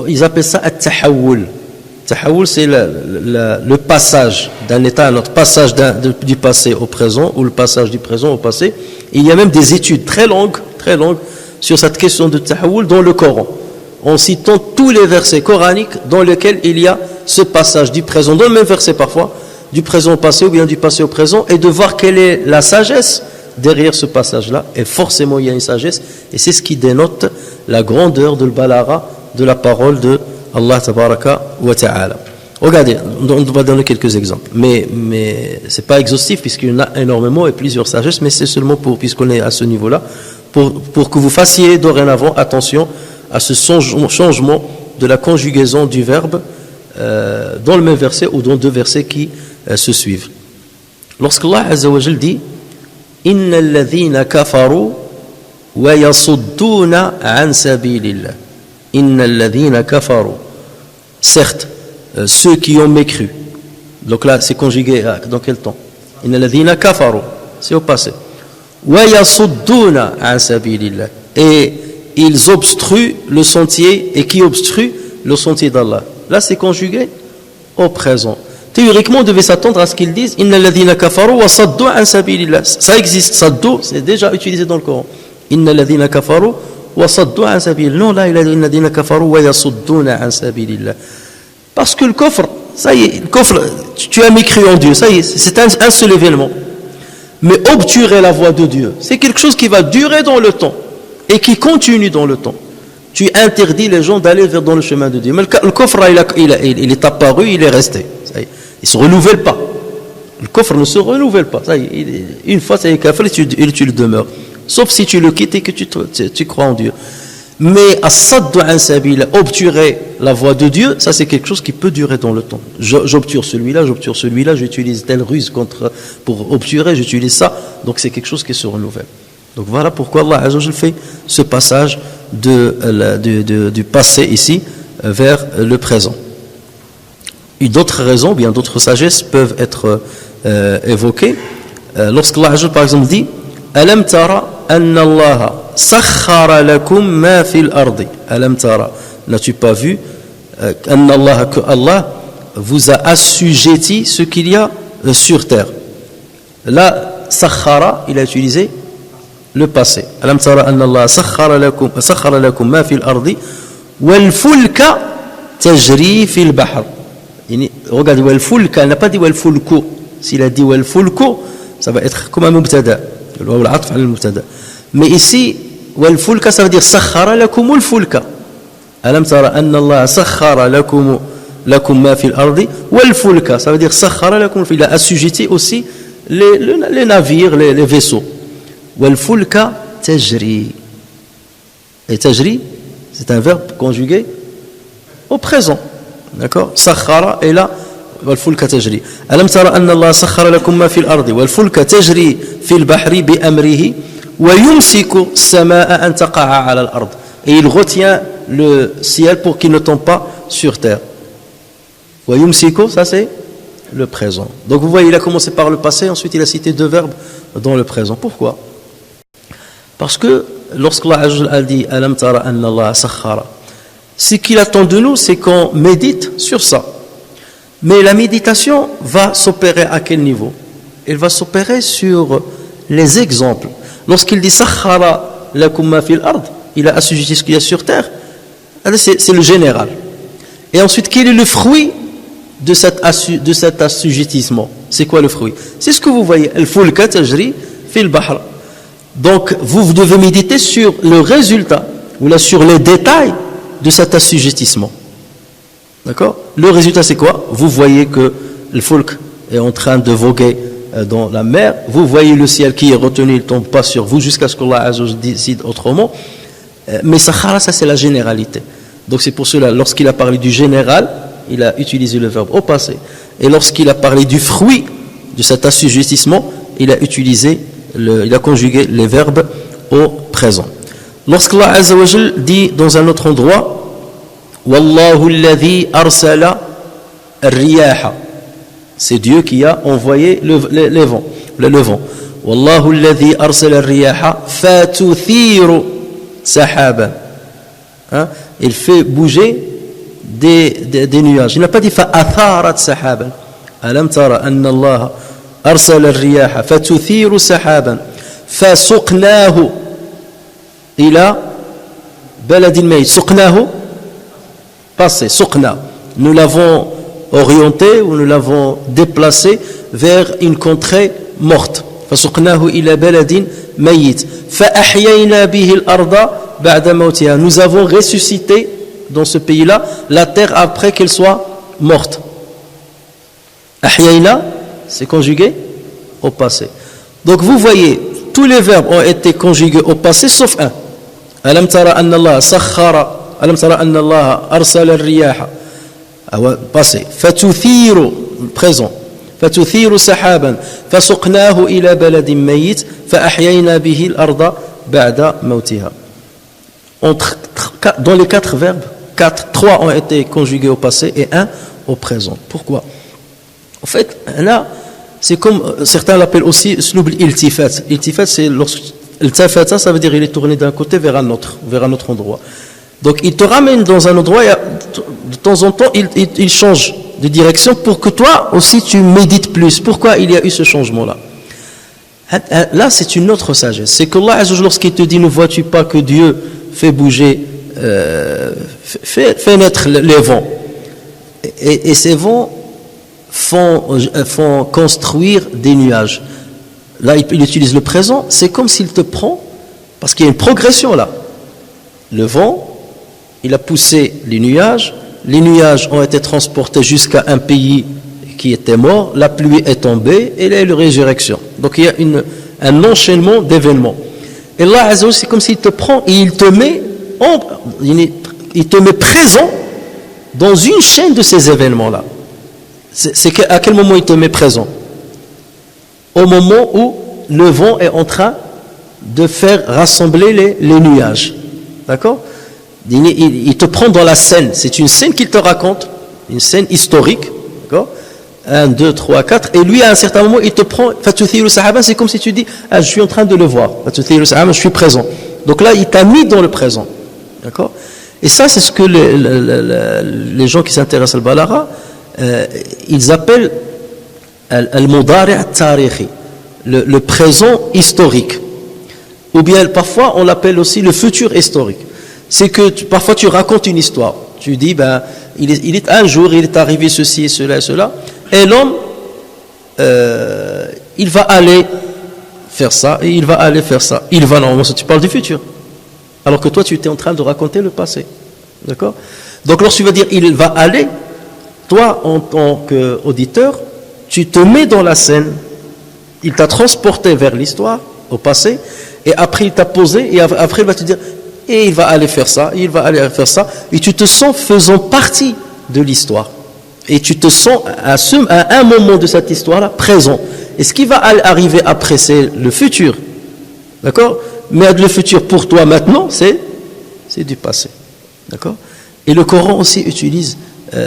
ils appellent ça at-tahawul. Tahawul, c'est le passage d'un état à un autre, passage du passé au présent ou le passage du présent au passé. Et il y a même des études très longues sur cette question de tahawul dans le Coran, en citant tous les versets coraniques dans lesquels il y a ce passage du présent, dans le même verset parfois, du présent au passé ou bien du passé au présent, et de voir quelle est la sagesse derrière ce passage-là. Et forcément il y a une sagesse, et c'est ce qui dénote la grandeur de Balara, de la parole de Allah tabaraka wa ta'ala. Regardez, on va donner quelques exemples, mais c'est pas exhaustif puisqu'il y en a énormément et plusieurs sagesses, mais c'est seulement puisqu'on est à ce niveau-là, pour que vous fassiez dorénavant attention à ce changement de la conjugaison du verbe dans le même verset ou dans deux versets qui se suivent. Lorsqu'Allah Azza wa Jal dit إِنَّ الَّذِينَ كَفَرُوا وَيَصُدُّونَ عَنْ سَبِيلِ اللَّهِ. إِنَّ الَّذِينَ كَفَرُوا, certes, ceux qui ont mécru. Donc là, c'est conjugué dans quel temps? إِنَّ الَّذِينَ كَفَرُوا, c'est au passé. وَيَصُدُّونَ عَنْ سَبِيلِ اللَّهِ. Et ils obstruent le sentier, et qui obstrue le sentier d'Allah. Là, c'est conjugué au présent. Théoriquement, on devait s'attendre à ce qu'ils disent Inna alladhina kafaru wa saddu an sabilillah. Ça existe, saddu, c'est déjà utilisé dans le Coran. Inna alladhina kafaru wa saddu an sabilillah. Non, là, il a dit Inna alladhina kafaru wa yasudduna an sabilillah. Parce que le coffre, ça y est, le coffre, tu as mécru en Dieu, ça y est, c'est un seul événement. Mais obturer la voie de Dieu, c'est quelque chose qui va durer dans le temps et qui continue dans le temps. Tu interdis les gens d'aller vers dans le chemin de Dieu. Mais le coffre, il est apparu, il est resté. Ça y est, il ne se renouvelle pas. Le coffre ne se renouvelle pas. Ça y est, une fois, c'est kafir et tu le demeures. Sauf si tu le quittes et que tu crois en Dieu. Mais as-saddu an sabil, obturer la voie de Dieu, ça c'est quelque chose qui peut durer dans le temps. J'obture celui-là, j'utilise telle ruse pour obturer, j'utilise ça. Donc c'est quelque chose qui se renouvelle. Donc voilà pourquoi Allah Azza wa Jalla fait ce passage du passé ici vers le présent. Et d'autres raisons, bien d'autres sagesses peuvent être évoquées. Lorsqu'Allah Azza wa Jalla par exemple dit Alam tara anna Allah sakhara lakum ma fil ardi. Alam tara, n'as-tu pas vu anna Allah, que Allah vous a assujetti ce qu'il y a sur terre. Là, sakhara, il a utilisé le passé. Alam tara anna Allah sakhara lakum ma fil ardi wal fulka tajri fil bahr. Regarde, wal fulka, il n'a pas dit wal fulku. S'il a dit wal fulku, ça va être comme un mubtada. Mais ici, wal fulka, ça veut dire sakhara lakum al fulka. Alam tara anna Allah sakhara lakum ma fil ardi wal fulka, ça veut dire sakhara lakum. Il a assujetti aussi les navires, les vaisseaux. Wal fulka tajri. Et tajri, c'est un verbe conjugué au présent. D'accord? Sakhara est là. والفلك تجري ألم ترى أن الله سخر لكم ما في الأرض والفلك تجري في البحر بأمره ويمسك السماء أن تقع على الأرض. Et il retient le ciel pour qu'il ne tombe pas sur terre. ويمسك, ça c'est le présent. Donc vous voyez, il a commencé par le passé, ensuite il a cité deux verbes dans le présent. Pourquoi? Parce que lorsqu'Allah a dit ألم ترى أن الله سخر, ce qu'il attend de nous, c'est qu'on médite sur ça. Mais la méditation va s'opérer à quel niveau? Elle va s'opérer sur les exemples. Lorsqu'il dit sakhara lakum ma fil ard, il a assujetti ce qu'il y a sur terre. C'est le général. Et ensuite, quel est le fruit de cet assujettissement? C'est quoi le fruit? C'est ce que vous voyez. Al fulka tajri fil bahr. Donc, vous devez méditer sur le résultat, ou là sur les détails de cet assujettissement. D'accord? Le résultat, c'est quoi? Vous voyez que le fulk est en train de voguer dans la mer. Vous voyez le ciel qui est retenu, il ne tombe pas sur vous jusqu'à ce qu'Allah Azza wa Jalla décide autrement. Mais sakhara, ça c'est la généralité. Donc c'est pour cela, lorsqu'il a parlé du général, il a utilisé le verbe au passé. Et lorsqu'il a parlé du fruit de cet assujettissement, il a conjugué les verbes au présent. Lorsqu'Allah Azza wa Jalla dit dans un autre endroit Wallahu alladhi arsala ar-riyaha, c'est Dieu qui a envoyé le vent. Wallahu alladhi arsala ar-riyaha fatuthiru sahaban. Il fait bouger des nuages. Il n'a pas dit fa'atharat sahaban. Alam tara anna Allah arsala ar-riyaha fatuthiru sahaban fasuqnahu ila baladin mayt. Suqnahu, passé, suqna. Nous l'avons orienté ou nous l'avons déplacé vers une contrée morte. فسقناه إلى بلد ميت فأحيينا به الأرض بعد موتها. Nous avons ressuscité dans ce pays-là la terre après qu'elle soit morte. أحيينا, c'est conjugué au passé. Donc vous voyez, tous les verbes ont été conjugués au passé sauf un. ألم ترى أن الله سخر ألم ترى أن الله أرسل الرياح passé فتثير présent فتثير سحابا فسقناه إلى بلد ميت فأحيينا به الأرض بعد موتها. Dans les quatre verbes, trois ont été conjugués au passé et un au présent. Pourquoi? En fait, là, c'est comme certains l'appellent aussi sloub iltifat. Iltifat, c'est lorsque iltafata, ça veut dire il est tourné d'un côté vers un autre endroit. Donc il te ramène dans un endroit, et de temps en temps il change de direction pour que toi aussi tu médites plus. Pourquoi il y a eu ce changement-là? Là, c'est une autre sagesse. C'est que Allah, lorsqu'il te dit, ne vois-tu pas que Dieu fait bouger, fait naître les vents, et ces vents font construire des nuages. Là, il utilise le présent, c'est comme s'il te prend, parce qu'il y a une progression là. Le vent, il a poussé les nuages ont été transportés jusqu'à un pays qui était mort, la pluie est tombée, et là, il y a une résurrection. Donc il y a un enchaînement d'événements. Et là, c'est comme s'il te prend et il te met présent dans une chaîne de ces événements-là. C'est à quel moment il te met présent? Au moment où le vent est en train de faire rassembler les nuages. D'accord? Il te prend dans la scène. C'est une scène qu'il te raconte, une scène historique. D'accord? 1, 2, 3, 4. Et lui, à un certain moment, il te prend. C'est comme si tu dis, je suis en train de le voir. Je suis présent. Donc là, il t'a mis dans le présent. D'accord? Et ça, c'est ce que les gens qui s'intéressent al balara, ils appellent al-mudari' al-tarihi, le présent historique. Ou bien, parfois, on l'appelle aussi le futur historique. C'est que parfois, tu racontes une histoire. Tu dis, un jour, il est arrivé ceci et cela et cela. Et l'homme, il va aller faire ça, et il va aller faire ça. Normalement, tu parles du futur. Alors que toi, tu étais en train de raconter le passé. D'accord? Donc, lorsque tu vas dire, il va aller, toi, en tant qu'auditeur, tu te mets dans la scène, il t'a transporté vers l'histoire, au passé, et après, il t'a posé, et après, il va te dire, et il va aller faire ça, il va aller faire ça, et tu te sens faisant partie de l'histoire. Et tu te sens à un moment de cette histoire-là présent. Et ce qui va arriver après, c'est le futur. D'accord? Mais le futur pour toi maintenant, c'est du passé. D'accord? Et le Coran aussi utilise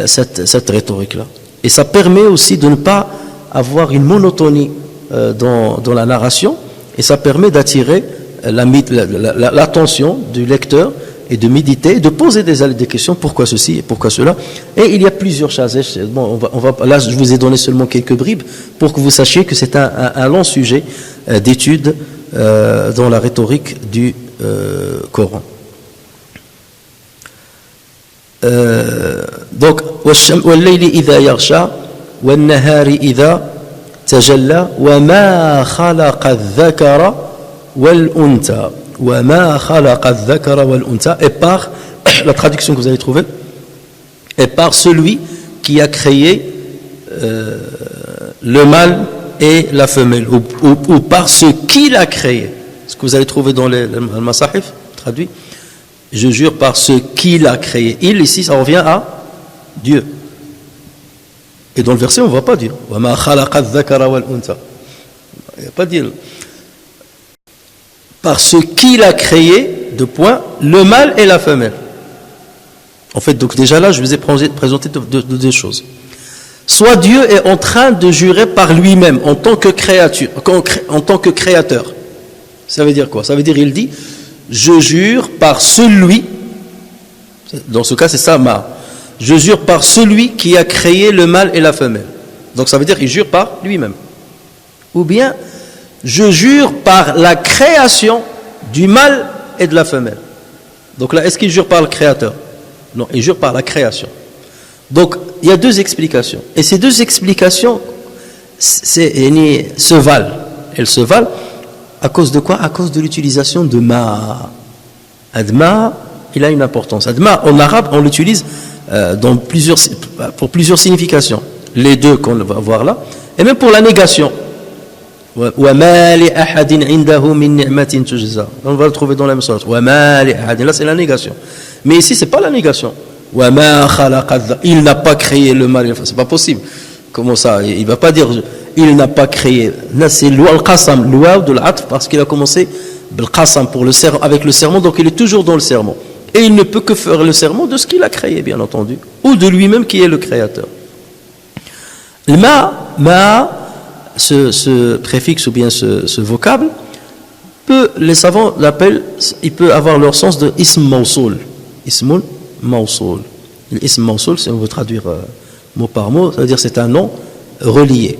cette rhétorique-là. Et ça permet aussi de ne pas avoir une monotonie dans la narration. Et ça permet d'attirer l'attention du lecteur et de méditer, de poser des questions, pourquoi ceci et pourquoi cela. Et il y a plusieurs choses. Bon, là, je vous ai donné seulement quelques bribes pour que vous sachiez que c'est un long sujet d'étude dans la rhétorique du Coran. Donc, وَاللَّيْلِ إِذَا يَغْشَى وَالنَّهَارِ إِذَا تَجَلَّى وَمَا خَلَقَ الذَّكَرَ وَالْأُنْثَى وَمَا خَلَقَ الذَّكَرَ وَالْأُنْثَى, et par la traduction que vous allez trouver, et par celui qui a créé le mâle et la femelle, ou par ce qu'il a créé. Ce que vous allez trouver dans le Masahif, traduit, je jure par ce qu'il a créé. Il, ici, ça revient à Dieu. Et dans le verset, on ne voit pas dire وَمَا خَلَقَ الذَّكَرَ وَالْأُنْثَى. Il n'y a pas dire. Par ce qu'il a créé, le mâle et la femelle. En fait, donc déjà là, je vous ai présenté deux choses. Soit Dieu est en train de jurer par lui-même, en tant que créateur. Ça veut dire quoi? Ça veut dire, il dit, je jure par celui, dans ce cas c'est ça, je jure par celui qui a créé le mâle et la femelle. Donc ça veut dire, il jure par lui-même. Ou bien, je jure par la création du mâle et de la femelle. Donc là, est-ce qu'il jure par le créateur? Non, il jure par la création. Donc, il y a deux explications. Et ces deux explications se valent. Elles se valent à cause de quoi? À cause de l'utilisation de ma. Adma, il a une importance. Adma, en arabe, on l'utilise pour plusieurs significations. Les deux qu'on va voir là. Et même pour la négation. وَمَا لِأَحَدٍ عِنْدَهُ مِنْ نِعْمَةٍ تُجْزَى. On va le trouver dans la même sorte. وَمَا لِأَحَدٍ. Là, c'est la négation. Mais ici, c'est pas la négation. وَمَا خَلَقَ. Il n'a pas créé le mal. Enfin, c'est pas possible. Comment ça? Il va pas dire il n'a pas créé. Là, c'est l'qasam, l'ouaw de l'atf, parce qu'il a commencé بالقسم avec le serment, donc il est toujours dans le serment. Et il ne peut que faire le serment de ce qu'il a créé, bien entendu, ou de lui-même qui est le créateur. Le ma ce préfixe ou bien ce vocable, les savants l'appellent, il peut avoir leur sens de ism mawsoul. Ismul mawsoul. L'ism mawsoul, si on veut traduire mot par mot, ça veut dire c'est un nom relié.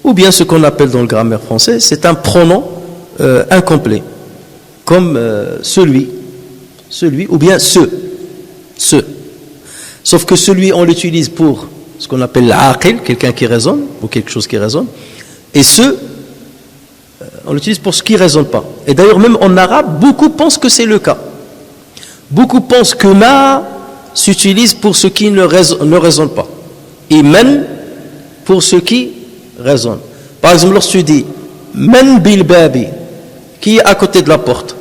Ou bien ce qu'on appelle dans le grammaire français, c'est un pronom incomplet, comme celui, ou bien ce. Sauf que celui, on l'utilise pour ce qu'on appelle l'aqil, quelqu'un qui raisonne, ou quelque chose qui raisonne, et ce, on l'utilise pour ce qui ne raisonne pas. Et d'ailleurs, même en arabe, beaucoup pensent que c'est le cas. Beaucoup pensent que ma s'utilise pour ce qui ne raisonne pas, et men pour ce qui raisonne. Par exemple, lorsque tu dis men bil babi, qui est à côté de la porte,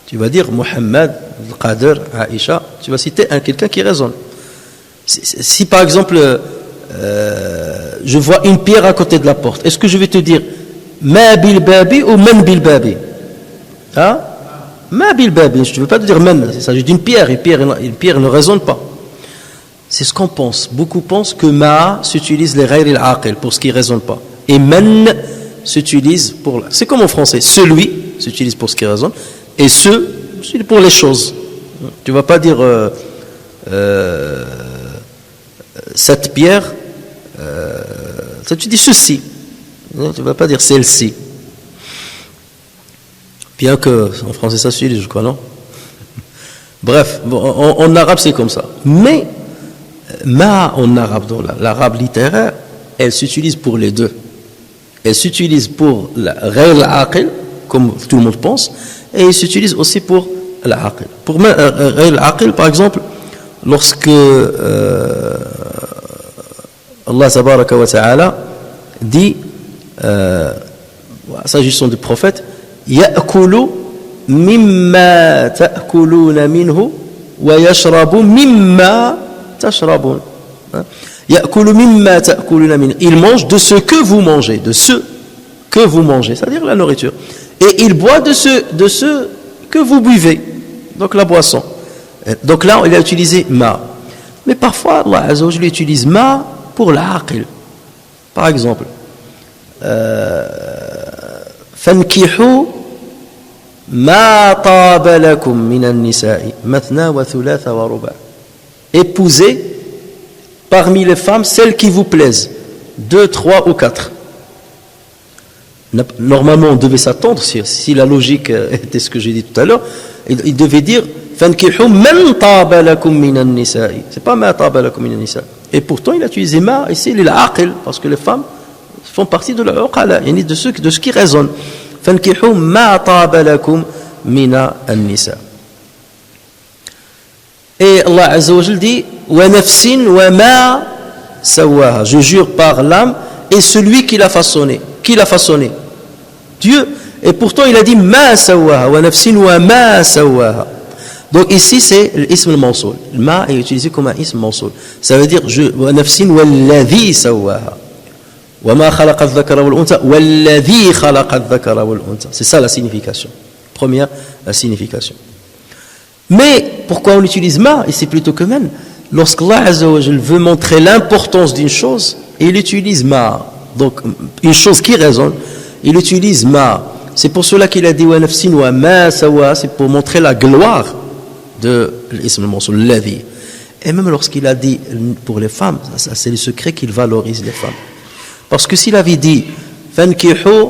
tu vas dire Mohammed, Qadir, Aïcha, tu vas citer quelqu'un qui raisonne. Si par exemple je vois une pierre à côté de la porte, est-ce que je vais te dire ma bil babi ou men bil babi? Hein? Ma bil babi, je ne veux pas te dire men, il s'agit d'une pierre, une pierre ne raisonne pas. C'est ce qu'on pense. Beaucoup pensent que ma s'utilise les ghayr al-aqil pour ce qui ne raisonne pas. Et men s'utilise pour... C'est comme en français, celui s'utilise pour ce qui raisonne, et ce, c'est pour les choses. Tu ne vas pas dire cette pierre, tu dis ceci. Tu ne vas pas dire celle-ci. Bien que en français ça s'utilise, je crois, non? Bref, en arabe c'est comme ça. Mais ma en arabe, dans l'arabe littéraire, elle s'utilise pour les deux. Elle s'utilise pour la ghayr al-aqil, comme tout le monde pense, et elle s'utilise aussi pour l'aqil. Pour ghayr al-aqil, par exemple, lorsque Allah tabaraka wa ta'ala dit, s'agissant du prophète, ya'kulu mimma ta'kuluna minhu wa yashrabu mimma tashrabun. Ya'kulu mimma ta'kuluna minhu. Il mange de ce que vous mangez, c'est-à-dire la nourriture. Et il boit de ce que vous buvez, donc la boisson. Donc là, il a utilisé ma. Mais parfois, Allah Azza wa Jalla utilise ma pour l'aqil. Par exemple, فانكحوا ما طاب لكم من النساء مثنى وثلاث ورباع. Épousez parmi les femmes celles qui vous plaisent, 2, 3 ou 4. Normalement, on devait s'attendre, si la logique était ce que j'ai dit tout à l'heure, il devait dire فانكحوا من طاب لكم من النساء. C'est pas ما طاب لكم من النساء. Et pourtant, il a utilisé ma ici, l'aqil, parce que les femmes font partie de la uqala, de ce qui résonne. فانكحوا ما طاب لكم من النساء. Et Allah Azza wa Jalla dit وَنَفْسٍ وَمَا سَوَّاهَا. Je jure par l'âme et celui qui l'a façonné. Qui l'a façonné? Dieu. Et pourtant il a dit مَا سَوَّاهَا وَنَفْسٍ وَمَا سَوَّاهَا. Donc ici c'est l'ism al-mawsoul. Le ma est utilisé comme un ism mawsoul. Ça veut dire وَنَفْسٍ وَالَّذِي سَوَّاهَا. وَمَا خَلَقَ الذَّكَرَ وَالْأُنْثَى وَالَّذِي خَلَقَ الذَّكَرَ وَالْأُنْثَى. C'est ça la signification. Première, la signification. Mais pourquoi on utilise ma et c'est plutôt que men? Lorsqu'Allah Azza wa Jalla veut montrer l'importance d'une chose, il utilise ma. Donc une chose qui résonne, il utilise ma. C'est pour cela qu'il a dit wa nafsin wa ma sawa, c'est pour montrer la gloire de l'ism al-mawsoul, ladhi. Et même lorsqu'il a dit pour les femmes, ça c'est le secret qu'il valorise les femmes. Parce que s'il avait dit fankihu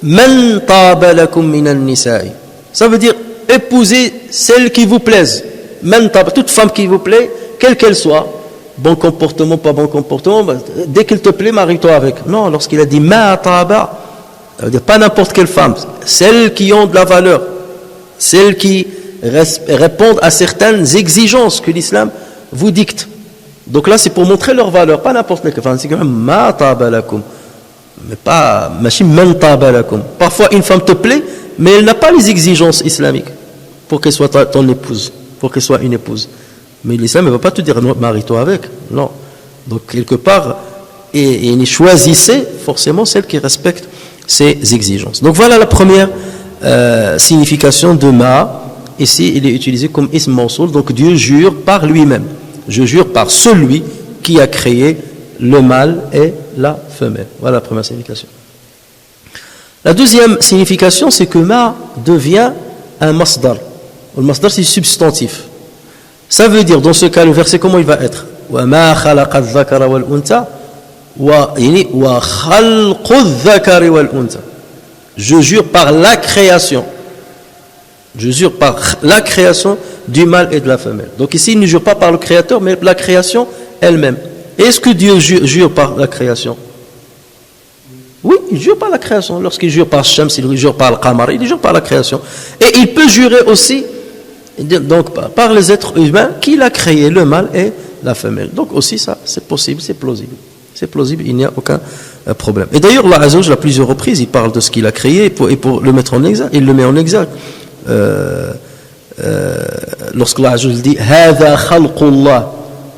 man taba lakum min an-nisa'i, ça veut dire épousez celle qui vous plaise. Man taba, toute femme qui vous plaît, quelle qu'elle soit, bon comportement, pas bon comportement, dès qu'elle te plaît, marie-toi avec. Non, lorsqu'il a dit ma taba, ça veut dire pas n'importe quelle femme, celles qui ont de la valeur, celles qui répondent à certaines exigences que l'islam vous dicte. Donc là, c'est pour montrer leur valeur, pas n'importe quelle femme. C'est quand même ma taba lakum, mais pas machine man taba lakum. Parfois, une femme te plaît, mais elle n'a pas les exigences islamiques pour qu'elle soit ton épouse, pour qu'elle soit une épouse. Mais l'islam ne va pas te dire marie-toi avec, non. Donc quelque part, et choisissez forcément celle qui respecte ses exigences. Donc voilà la première signification de ma. Ici, il est utilisé comme ism mawsoul. Donc Dieu jure par lui-même. Je jure par celui qui a créé le mâle et la femelle. Voilà la première signification. La deuxième signification, c'est que ma devient un masdar. Le masdar, c'est substantif. Ça veut dire, dans ce cas, le verset, comment il va être? وَمَا خَلَقَ الذَّكَرَ وَالْأُنْثَى وَخَلْقُ الذَّكَرِ وَالْأُنْثَى. Je jure par la création. Je jure par la création du mâle et de la femelle. Donc ici, il ne jure pas par le créateur, mais la création elle-même. Est-ce que Dieu jure par la création? Oui, il jure par la création. Lorsqu'il jure par Shams, il jure par le Qamar, il jure par la création. Et il peut jurer aussi donc, par les êtres humains qu'il a créé le mâle et la femelle. Donc aussi ça, c'est possible, c'est plausible. C'est plausible, il n'y a aucun problème. Et d'ailleurs, Allah Azza wa Jalla, à plusieurs reprises, il parle de ce qu'il a créé et pour le mettre en exergue, il le met en exergue. Lorsque Allah Azza wa Jalla dit هذا خلق الله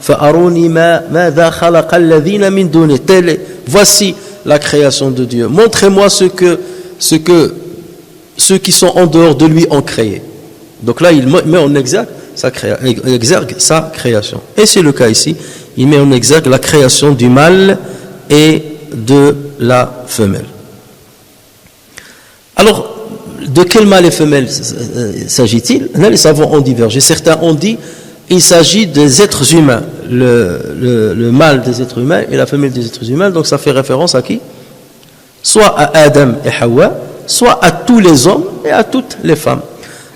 فأروني ماذا خلق الذين من دونه. Voici la création de Dieu. Montrez-moi ce que ceux qui sont en dehors de lui ont créé. Donc là, il met en exergue sa création. Et c'est le cas ici. Il met en exergue la création du mâle et de la femelle. Alors, de quel mâle et femelle s'agit-il? Là, les savants ont divergé. Certains ont dit il s'agit des êtres humains. Le mâle des êtres humains et la femelle des êtres humains. Donc ça fait référence à qui? Soit à Adam et Hawa, soit à tous les hommes et à toutes les femmes.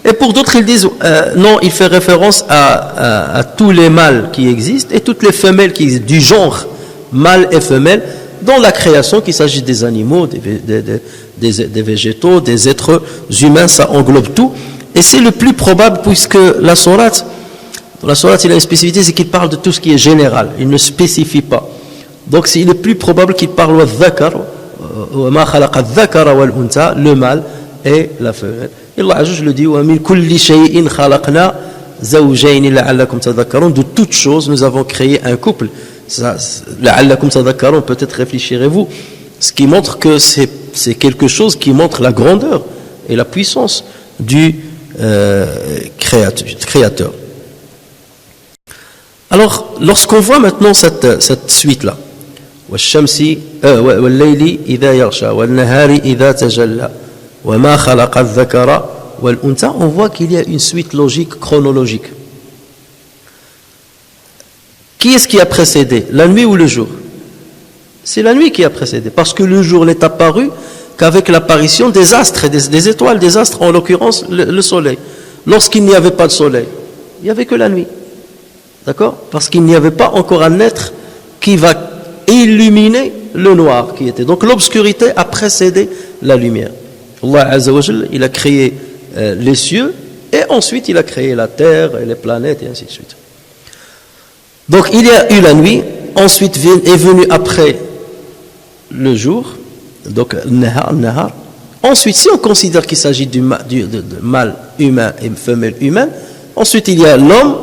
Et pour d'autres, ils disent non, il fait référence à tous les mâles qui existent et toutes les femelles qui existent, du genre mâle et femelle, dans la création, qu'il s'agisse des animaux, des végétaux, des êtres humains, ça englobe tout. Et c'est le plus probable, puisque la sourate, il a une spécificité, c'est qu'il parle de tout ce qui est général, il ne spécifie pas. Donc il est plus probable qu'il parle le mâle et la femelle. Et Allah Azza wa Jalla le dit وَمِنْ كُلِّ شَيْءٍ خَلَقْنَا زَوْجَيْنِ لَعَلَّكُمْ تَذَكَّرُونَ. De toutes choses, nous avons créé un couple. لَعَلَّكُمْ تَذَكَّرُونَ, peut-être réfléchirez-vous. Ce qui montre que c'est quelque chose qui montre la grandeur et la puissance du créateur. Alors, lorsqu'on voit maintenant cette suite-là, وَالشَّمْسِ وَاللَّيْلِ إِذَا يَغْشَى وَالنَّهَارِ إِذَا تَجَلَّى وَمَا خَلَقَ الذَّكَرَ وَالْأُنْثَى, on voit qu'il y a une suite logique, chronologique. Qui est-ce qui a précédé, la nuit ou le jour? C'est la nuit qui a précédé, parce que le jour n'est apparu qu'avec l'apparition des astres, des étoiles, des astres, en l'occurrence le soleil. Lorsqu'il n'y avait pas de soleil, il n'y avait que la nuit. D'accord? Parce qu'il n'y avait pas encore un être qui va illuminer le noir qui était. Donc l'obscurité a précédé la lumière. Allah Azza wa Jalla, il a créé les cieux et ensuite il a créé la terre et les planètes et ainsi de suite. Donc il y a eu la nuit, ensuite est venu après le jour, donc nahar. Ensuite, si on considère qu'il s'agit de mâle humain et femelle humaine, ensuite il y a l'homme,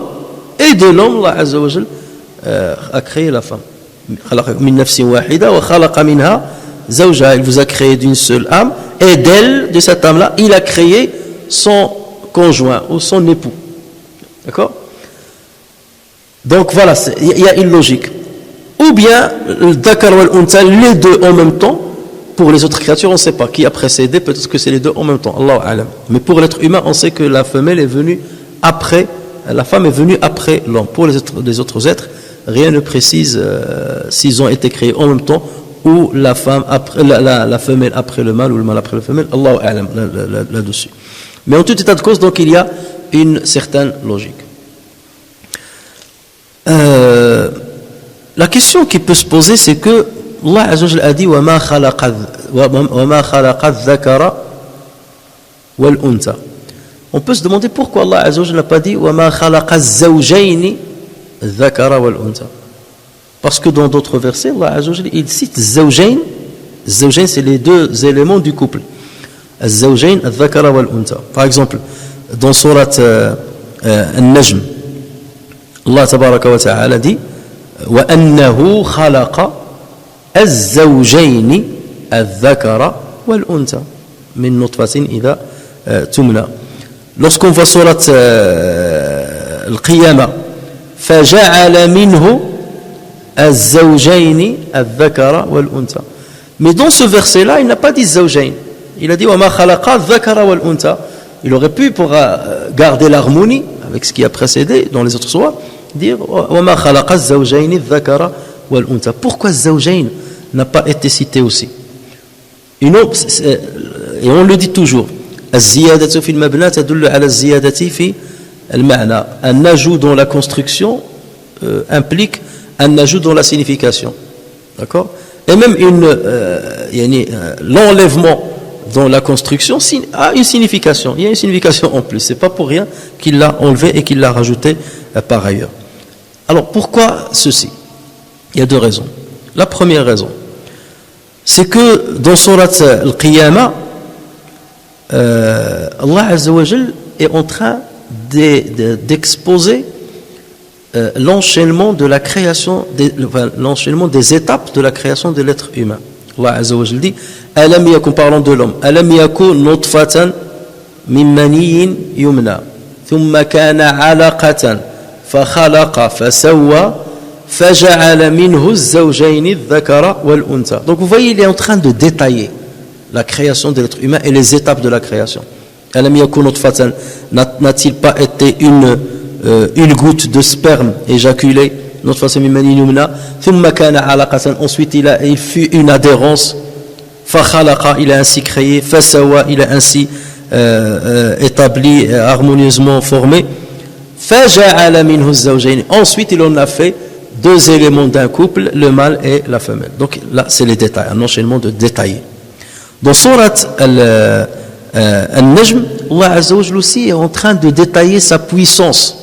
et de l'homme, Allah Azza wa Jalla a créé la femme. Il vous a créé d'une seule âme, et d'elle, de cette âme-là, il a créé son conjoint ou son époux. D'accord? Donc voilà, il y a une logique. Ou bien, le Dakar ou l'Untha, les deux en même temps. Pour les autres créatures, on ne sait pas qui a précédé, peut-être que c'est les deux en même temps. Allahu a'lam. Mais pour l'être humain, on sait que la femelle est venue après, la femme est venue après l'homme. Pour les autres êtres, rien ne précise s'ils ont été créés en même temps ou la femme après, la femelle après le mâle ou le mâle après la femelle. Allahu a'lam là-dessus. Mais en tout état de cause, donc il y a une certaine logique. La question qui peut se poser, c'est que Allah Azza wa Jalla a dit وَمَا خَلَقَ الذَّكَرَ وَالْأُنْثَى. On peut se demander pourquoi Allah Azza wa Jalla n'a pas dit وَمَا خَلَقَ الزَّوْجَيْنِ الذَّكَرَ وَالْأُنْثَى. Parce que dans d'autres versets, Allah Azza wa Jalla, il cite الزَّوْجَيْن. الزَّوْجَيْن, c'est les deux éléments du couple. الزَّوْجَيْن الذَّكَرَ وَالْأُنْثَى. Par exemple, dans sourate An-Najm, Allah tabaraka wa ta'ala dit وَأَنَّهُ خَلَقَ الزوجين الذكر والأنثى من نطفة إذا تمنى. Lorsqu'on voit sourate Al-Qiyamah, فجعل منه الزوجين الذكر والأنثى. Mais dans ce verset-là, il n'a pas dit zawjayn. Il a dit وَمَا خَلَقَ الذَّكَرَ وَالْأُنْثَى. Il aurait pu, pour garder l'harmonie avec ce qui a précédé dans les autres sourates, dire وَمَا خَلَقَ الزَّوْجَيْنِ الذَّكَرَ وَالْأُنْثَى. Pourquoi zawjayn n'a pas été cité aussi? Et on le dit toujours, الزيادة في المبنى تدل على الزيادة في المعنى. Un ajout dans la construction implique un ajout dans la signification. D'accord? Et même l'enlèvement dans la construction a une signification. Il y a une signification en plus. Ce n'est pas pour rien qu'il l'a enlevé et qu'il l'a rajouté par ailleurs. Alors pourquoi ceci? Il y a deux raisons. La première raison, c'est que dans Surat Al-Qiyamah, Allah Azza wa Jal est en train d'exposer l'enchaînement de la création, l'enchaînement des étapes de la création de l'être humain. Allah Azza wa Jal dit Alam yakun, parlant de l'homme, Alam yakun nutfatan min maniyyin yumna thumma kana alaqatan fa khalaqa fa sawwa فَجَعَلَ مِنْهُ الزَّوْجَيْنِ الذَّكَرَ وَالْأُنْثَى. Donc vous voyez, il est en train de détailler la création de l'être humain et les étapes de la création. أَلَمْ يَكُنْ نُطْفَةً, n'a-t-il pas été une goutte de sperme éjaculée, نُطْفَةً مِنْ مَنِيٍّ يُمْنَى ثُمَّ كَانَ عَلَقَةً, ensuite il fut une adhérence, فَخَلَقَ, il a ainsi créé, فَسَوَى, il a ainsi établi, harmonieusement formé, فَجَعَلَ مِنْهُ الزَّوْجَيْنِ, ensuite il en a fait deux éléments d'un couple, le mâle et la femelle. Donc là, c'est les détails, un enchaînement de détails. Dans Surat Al-Najm, Allah Azza wa Jalla aussi est en train de détailler sa puissance.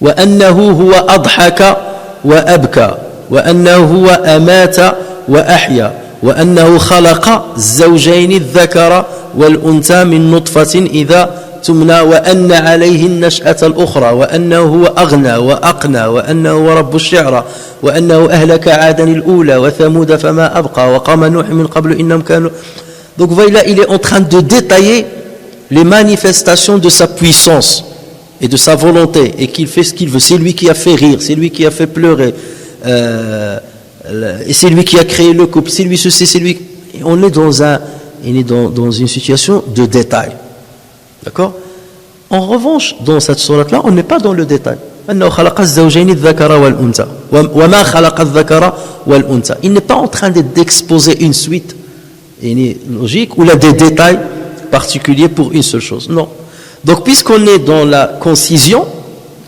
وَأَنَّهُ هُوَ أَضْحَكَ وَأَبْكَى وَأَنَّهُ هُوَ أَمَاتَ وَأَحْيَا وَأَنَّهُ خَلَقَ الزَّوْجَيْنِ الذَّكَرَ وَالْأُنْثَى مِنْ نُطْفَةٍ إِذَا تمنى وأن عليه النشأة الأخرى وأنه هو أغنى وأقنى وأنه هو رب الشعرى وأنه أهلك عادا الأولى وثمود فما أبقى وقام نوح من قبل إنهم كانوا. Donc vous voyez là, il est en train de détailler les manifestations de sa puissance et de sa volonté, et qu'il fait ce qu'il veut. C'est lui qui a fait rire, c'est lui qui a fait pleurer, et c'est lui qui a créé le couple, c'est lui ceci, c'est lui. Et on est dans une situation de détail. D'accord? En revanche, dans cette sourate-là, on n'est pas dans le détail. Il n'est pas en train d'exposer une suite logique ou là des détails particuliers pour une seule chose. Non. Donc, puisqu'on est dans la concision,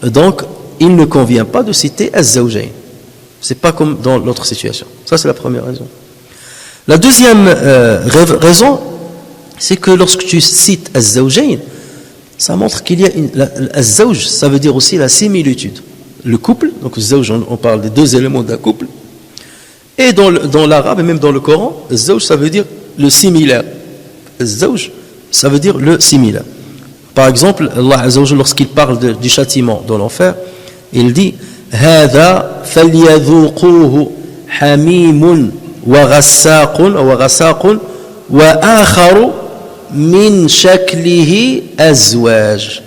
donc, il ne convient pas de citer az-zawjayn. C'est pas comme dans l'autre situation. Ça, c'est la première raison. La deuxième raison, c'est que lorsque tu cites az-zawjayn, ça montre qu'il y a az-zawj, ça veut dire aussi la similitude. Le couple, donc az-zawj, on parle des deux éléments d'un couple, et dans l'arabe et même dans le Coran, az-zawj, ça veut dire le similaire. Az-zawj, ça veut dire le similaire. Par exemple, Allah Azza wa Jalla, lorsqu'il parle du châtiment dans l'enfer, il dit هذا فليذوقوه حميم وغساق وآخر من شكله أزواج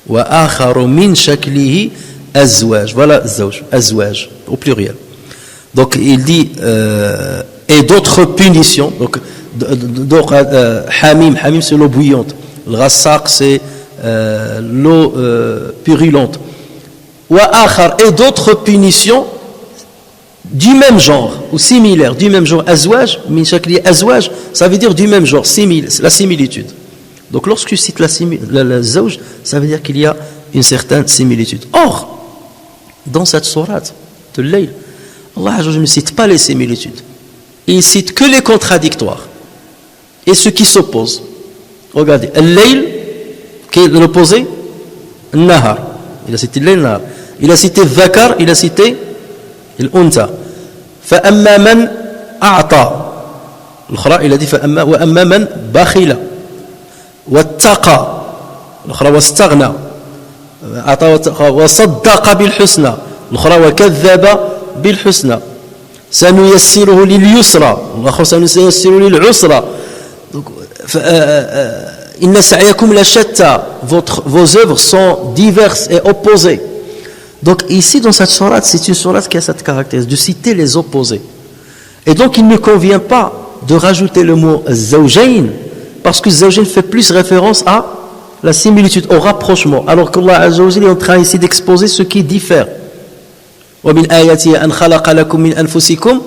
وآخر من شكله أزواج. Voilà الزوج, أزواج au pluriel. Donc il dit et d'autres punitions. Donc hamim c'est l'eau bouillante. Le rassaq c'est l'eau purulente. وآخر et d'autres punitions du même genre ou similaire, du même genre. Azwaj, min shakli azwaj, ça veut dire du même genre, la similitude. Donc lorsque tu cites la zawj, ça veut dire qu'il y a une certaine similitude. Or, dans cette sourate de Layl, Allah ne cite pas les similitudes. Il cite que les contradictoires et ce qui s'oppose. Regardez, Al-Layl, qui est l'opposé, Nahar. Il a cité Layl, Nahar. Il a cité Dhakar, il a cité الأنثى. فأما من أعطى الأخرى إلى دي وأما من بخل واتقى الأخرى واستغنى أعطى وصدق بالحسنى الأخرى وكذب بالحسنى سنيسره لليسرى الآخر سنيسره للعسرى إن سعيكم لشتى. Vos œuvres sont diverses et opposées. Donc ici dans cette sourate, c'est une sourate qui a cette caractéristique de citer les opposés. Et donc il ne convient pas de rajouter le mot zawjayn, parce que zawjayn fait plus référence à la similitude, au rapprochement, alors qu'Allah Azza wa Jalla est en train ici d'exposer ce qui diffère. وَمِنْ آيَاتِهِ أَنْ خَلَقَ لَكُم مِنْ أَنفُسِكُمْ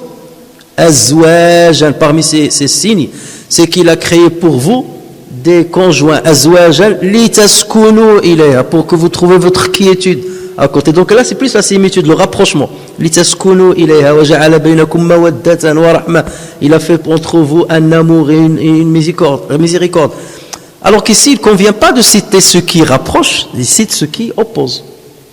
أَزْوَاجًا. Parmi ces signes, c'est qu'il a créé pour vous des conjoints, أَزْوَاجًا لِتَسْكُنُوا إِلَيْهَا, pour que vous trouviez votre quiétude à côté. Donc là, c'est plus la similitude, le rapprochement. لِتَسْكُنُوا إِلَيْهَا وَجَعَلَ بَيْنَكُم مَوَدَّةً وَرَحْمَةً. Il a fait entre vous un amour et une miséricorde. Alors qu'ici, il ne convient pas de citer ce qui rapproche, il cite ce qui oppose.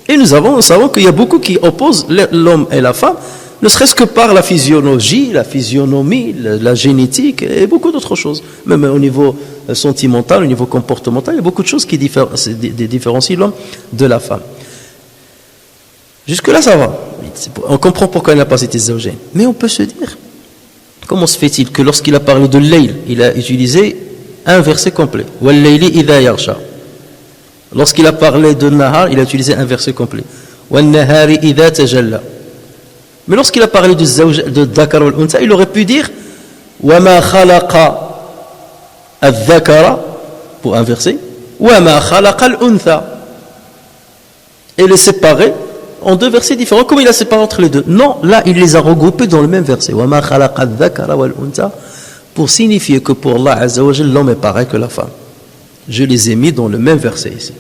Et nous savons qu'il y a beaucoup qui opposent l'homme et la femme, ne serait-ce que par la physiologie, la physionomie, la génétique et beaucoup d'autres choses. Même au niveau sentimental, au niveau comportemental, il y a beaucoup de choses qui différencient l'homme de la femme. Jusque-là, ça va. On comprend pourquoi il n'a pas cité zawjayn. Mais on peut se dire, comment se fait-il que lorsqu'il a parlé de layl, il a utilisé un verset complet. Wal-layli idha yaghsha. Lorsqu'il a parlé de nahar, il a utilisé un verset complet. Wan-nahari idha tajalla. Mais lorsqu'il a parlé de dhakar wal-untha, il aurait pu dire wa ma khalaqa al-dhakara, pour un verset, wa ma khalaqa al-untha, et les séparer en deux versets différents. Comment il a séparé entre les deux? Non, là il les a regroupés dans le même verset. Wa ma khalaqa al-dhakara wal-untha, pour signifier que pour Allah Azza wa Jalla, l'homme est pareil que la femme. Je les ai mis dans le même verset ici.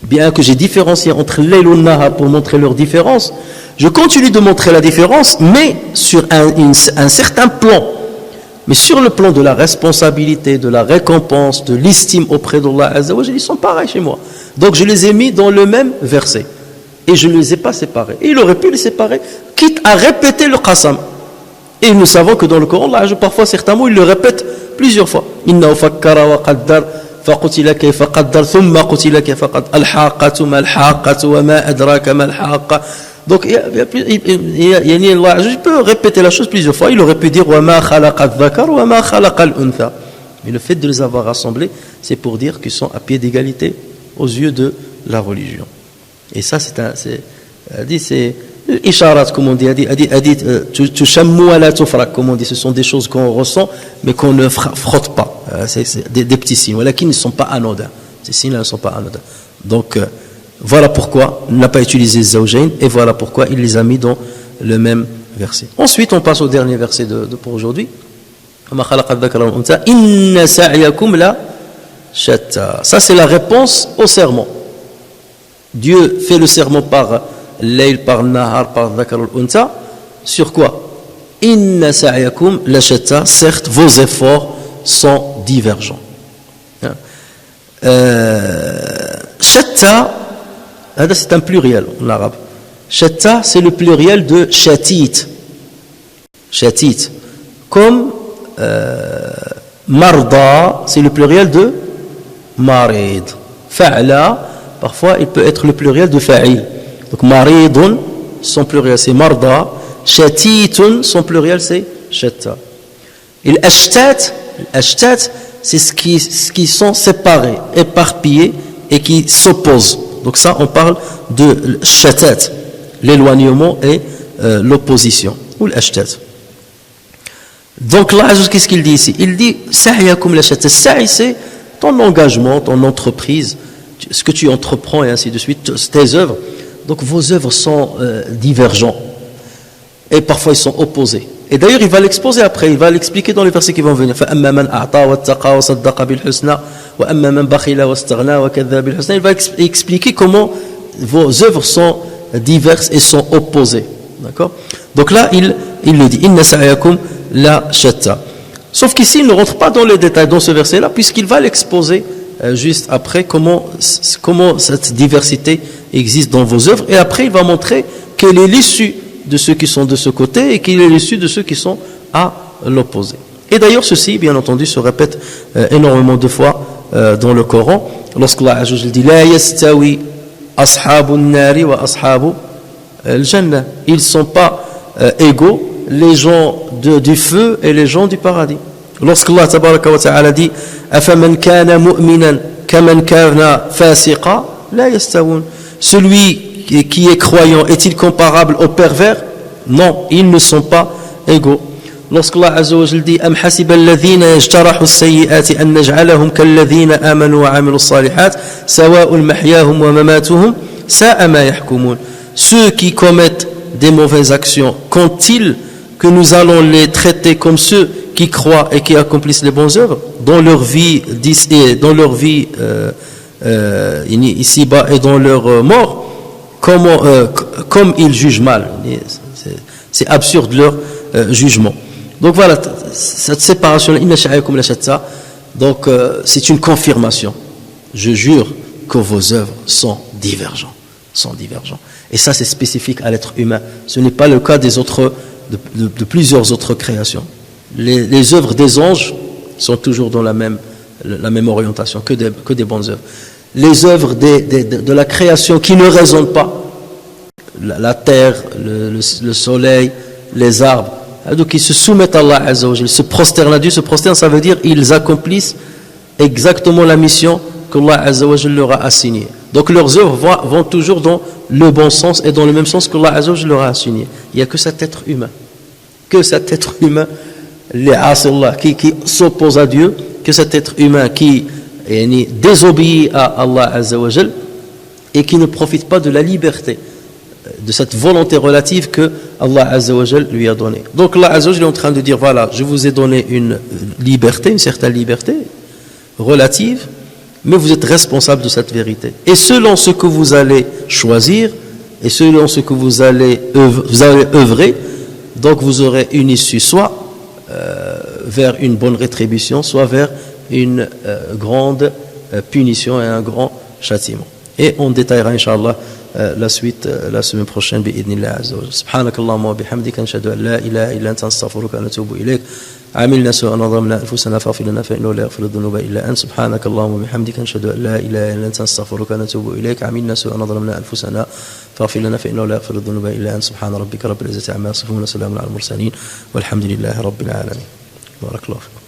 Bien que j'ai différencié entre Layl et Nahar pour montrer leur différence, je continue de montrer la différence, mais sur un certain plan. Mais sur le plan de la responsabilité, de la récompense, de l'estime auprès d'Allah Azza wa Jalla, ils sont pareils chez moi. Donc je les ai mis dans le même verset. Et je ne les ai pas séparés. Et il aurait pu les séparer, quitte à répéter le qasam. Et nous savons que dans le Coran, Allah, parfois certains mots, il le répète plusieurs fois. Inna fakkara wa qaddar. فقتل كيف قدر ثم قتل كيف قدر الحاقة ما الحاقة وما أدراك ما الحاقة. Donc je peux répéter la chose plusieurs fois. Il aurait pu dire وما خلق الذكر وما خلق الأنثى. Mais le fait de les avoir rassemblés, c'est pour dire qu'ils sont à pied d'égalité aux yeux de la religion. Et ça, c'est isharat, comme on dit, tushammu wa la tufrak, comme on dit, ce sont des choses qu'on ressent, mais qu'on ne frotte pas. C'est des petits signes, voilà, qui ne sont pas anodins. Ces signes-là ne sont pas anodins. Donc, voilà pourquoi il n'a pas utilisé zawjayn, et voilà pourquoi il les a mis dans le même verset. Ensuite, on passe au dernier verset pour aujourd'hui. Inna sa'yakum la shatta. Ça, c'est la réponse au serment. Dieu fait le serment par Layl, par Nahar, par Dhakar al-Untha. Sur quoi? Inna sa'yakum la shatta. Certes, vos efforts sont divergents. Shatta, c'est un pluriel en arabe. Shatta, c'est le pluriel de shatit. Shatit. Comme marda, c'est le pluriel de marid. Fa'la, parfois il peut être le pluriel de fa'il. Donc maridun, son pluriel c'est marda. Shatitun, son pluriel c'est shatta. Et l'ashtat, c'est ce qui sont séparés, éparpillés et qui s'opposent. Donc ça, on parle de shatat, l'éloignement et l'opposition, ou l'ashtat. Donc là, qu'est-ce qu'il dit ici? Il dit sa'yakum la shatta. Sa'i, c'est ton engagement, ton entreprise, ce que tu entreprends et ainsi de suite, tes œuvres. Donc vos œuvres sont divergentes et parfois ils sont opposés. Et d'ailleurs, il va l'exposer après, il va l'expliquer dans les versets qui vont venir. فَأَمَّا مَنْ أَعْطَى وَاتَّقَى وَصَدَّقَ بِالْحُسْنَى وَأَمَّا مَنْ بَخِلَ وَاسْتَغْنَى وَكَذَّبَ بِالْحُسْنَى. Il va expliquer comment vos œuvres sont diverses et sont opposées. D'accord? Donc là, il le dit. Inna sa'yakum la shatta. Sauf qu'ici, il ne rentre pas dans les détails dans ce verset-là, puisqu'il va l'exposer juste après comment cette diversité existe dans vos œuvres. Et après, il va montrer quelle est l'issue de ceux qui sont de ce côté et quelle est l'issue de ceux qui sont à l'opposé. Et d'ailleurs, ceci, bien entendu, se répète énormément de fois dans le Coran. Lorsqu'Allah dit La yastawi ashabun nari wa ashabu al-jannah. Ils ne sont pas égaux, les gens du feu et les gens du paradis. Lorsqu'Allah tabaraka wa ta'ala dit Afaman kana mu'minan kaman kana fasiqa la yastawun. Celui qui est croyant est-il comparable au pervers? Non, ils ne sont pas égaux. Lorsqu'Allah Azza wa Jalla dit Am hasiba alladhina yajtarahu as-sayyi'ati an naj'alahum kalladhina amanu wa 'amilu as-salihat sawa'un mahyahum wa mamatuhum sa'a ma yahkumun. Ceux qui commettent des mauvaises actions, comptent-ils que nous allons les traiter comme ceux qui croient et qui accomplissent les bonnes œuvres dans leur vie ici-bas et dans leur mort, comme ils jugent mal. C'est absurde leur jugement. Donc voilà, cette séparation, donc c'est une confirmation. Je jure que vos œuvres sont divergentes. Et ça, c'est spécifique à l'être humain. Ce n'est pas le cas des autres, de plusieurs autres créations. Les œuvres des anges sont toujours dans la même orientation que des bonnes œuvres. Les œuvres de la création qui ne raisonnent pas, la terre, le soleil, les arbres, donc ils se soumettent à Allah Azza wa Jalla, ils se prosternent à Dieu. Se prosternent, ça veut dire ils accomplissent exactement la mission qu'Allah Azza wa Jalla leur a assignée. Donc leurs œuvres vont toujours dans le bon sens et dans le même sens qu'Allah Azza wa Jalla leur a assigné. Il n'y a que cet être humain, les asillah, qui s'oppose à Dieu, que cet être humain qui désobéit à Allah Azza wa Jalla et qui ne profite pas de la liberté, de cette volonté relative que Allah Azza wa Jalla lui a donnée. Donc Allah Azza wa Jalla est en train de dire, voilà, je vous ai donné une liberté, une certaine liberté relative, mais vous êtes responsable de cette vérité. Et selon ce que vous allez choisir, et selon ce que vous allez œuvrer, donc vous aurez une issue, soit vers une bonne rétribution, soit vers une grande punition et un grand châtiment. Et on détaillera, Inch'Allah, la suite la semaine prochaine, bi'idhnillah azza wa jalla. Subhanakallahumma wa bihamdika, nashhadu an la ilaha illa anta, astaghfiruka wa natubu ilayk. عملنا سوءا ظلمنا انفسنا فاغفر لنا فانه لا يغفر الذنوب الا انت سبحانك اللهم وبحمدك نشهد ان لا اله الا انت نستغفرك ونتوب اليك عملنا سوءا ظلمنا انفسنا فاغفر لنا فانه لا يغفر الذنوب الا انت سبحان ربك رب العزه عما يصفون وسلام على المرسلين والحمد لله رب العالمين. بارك الله فيكم.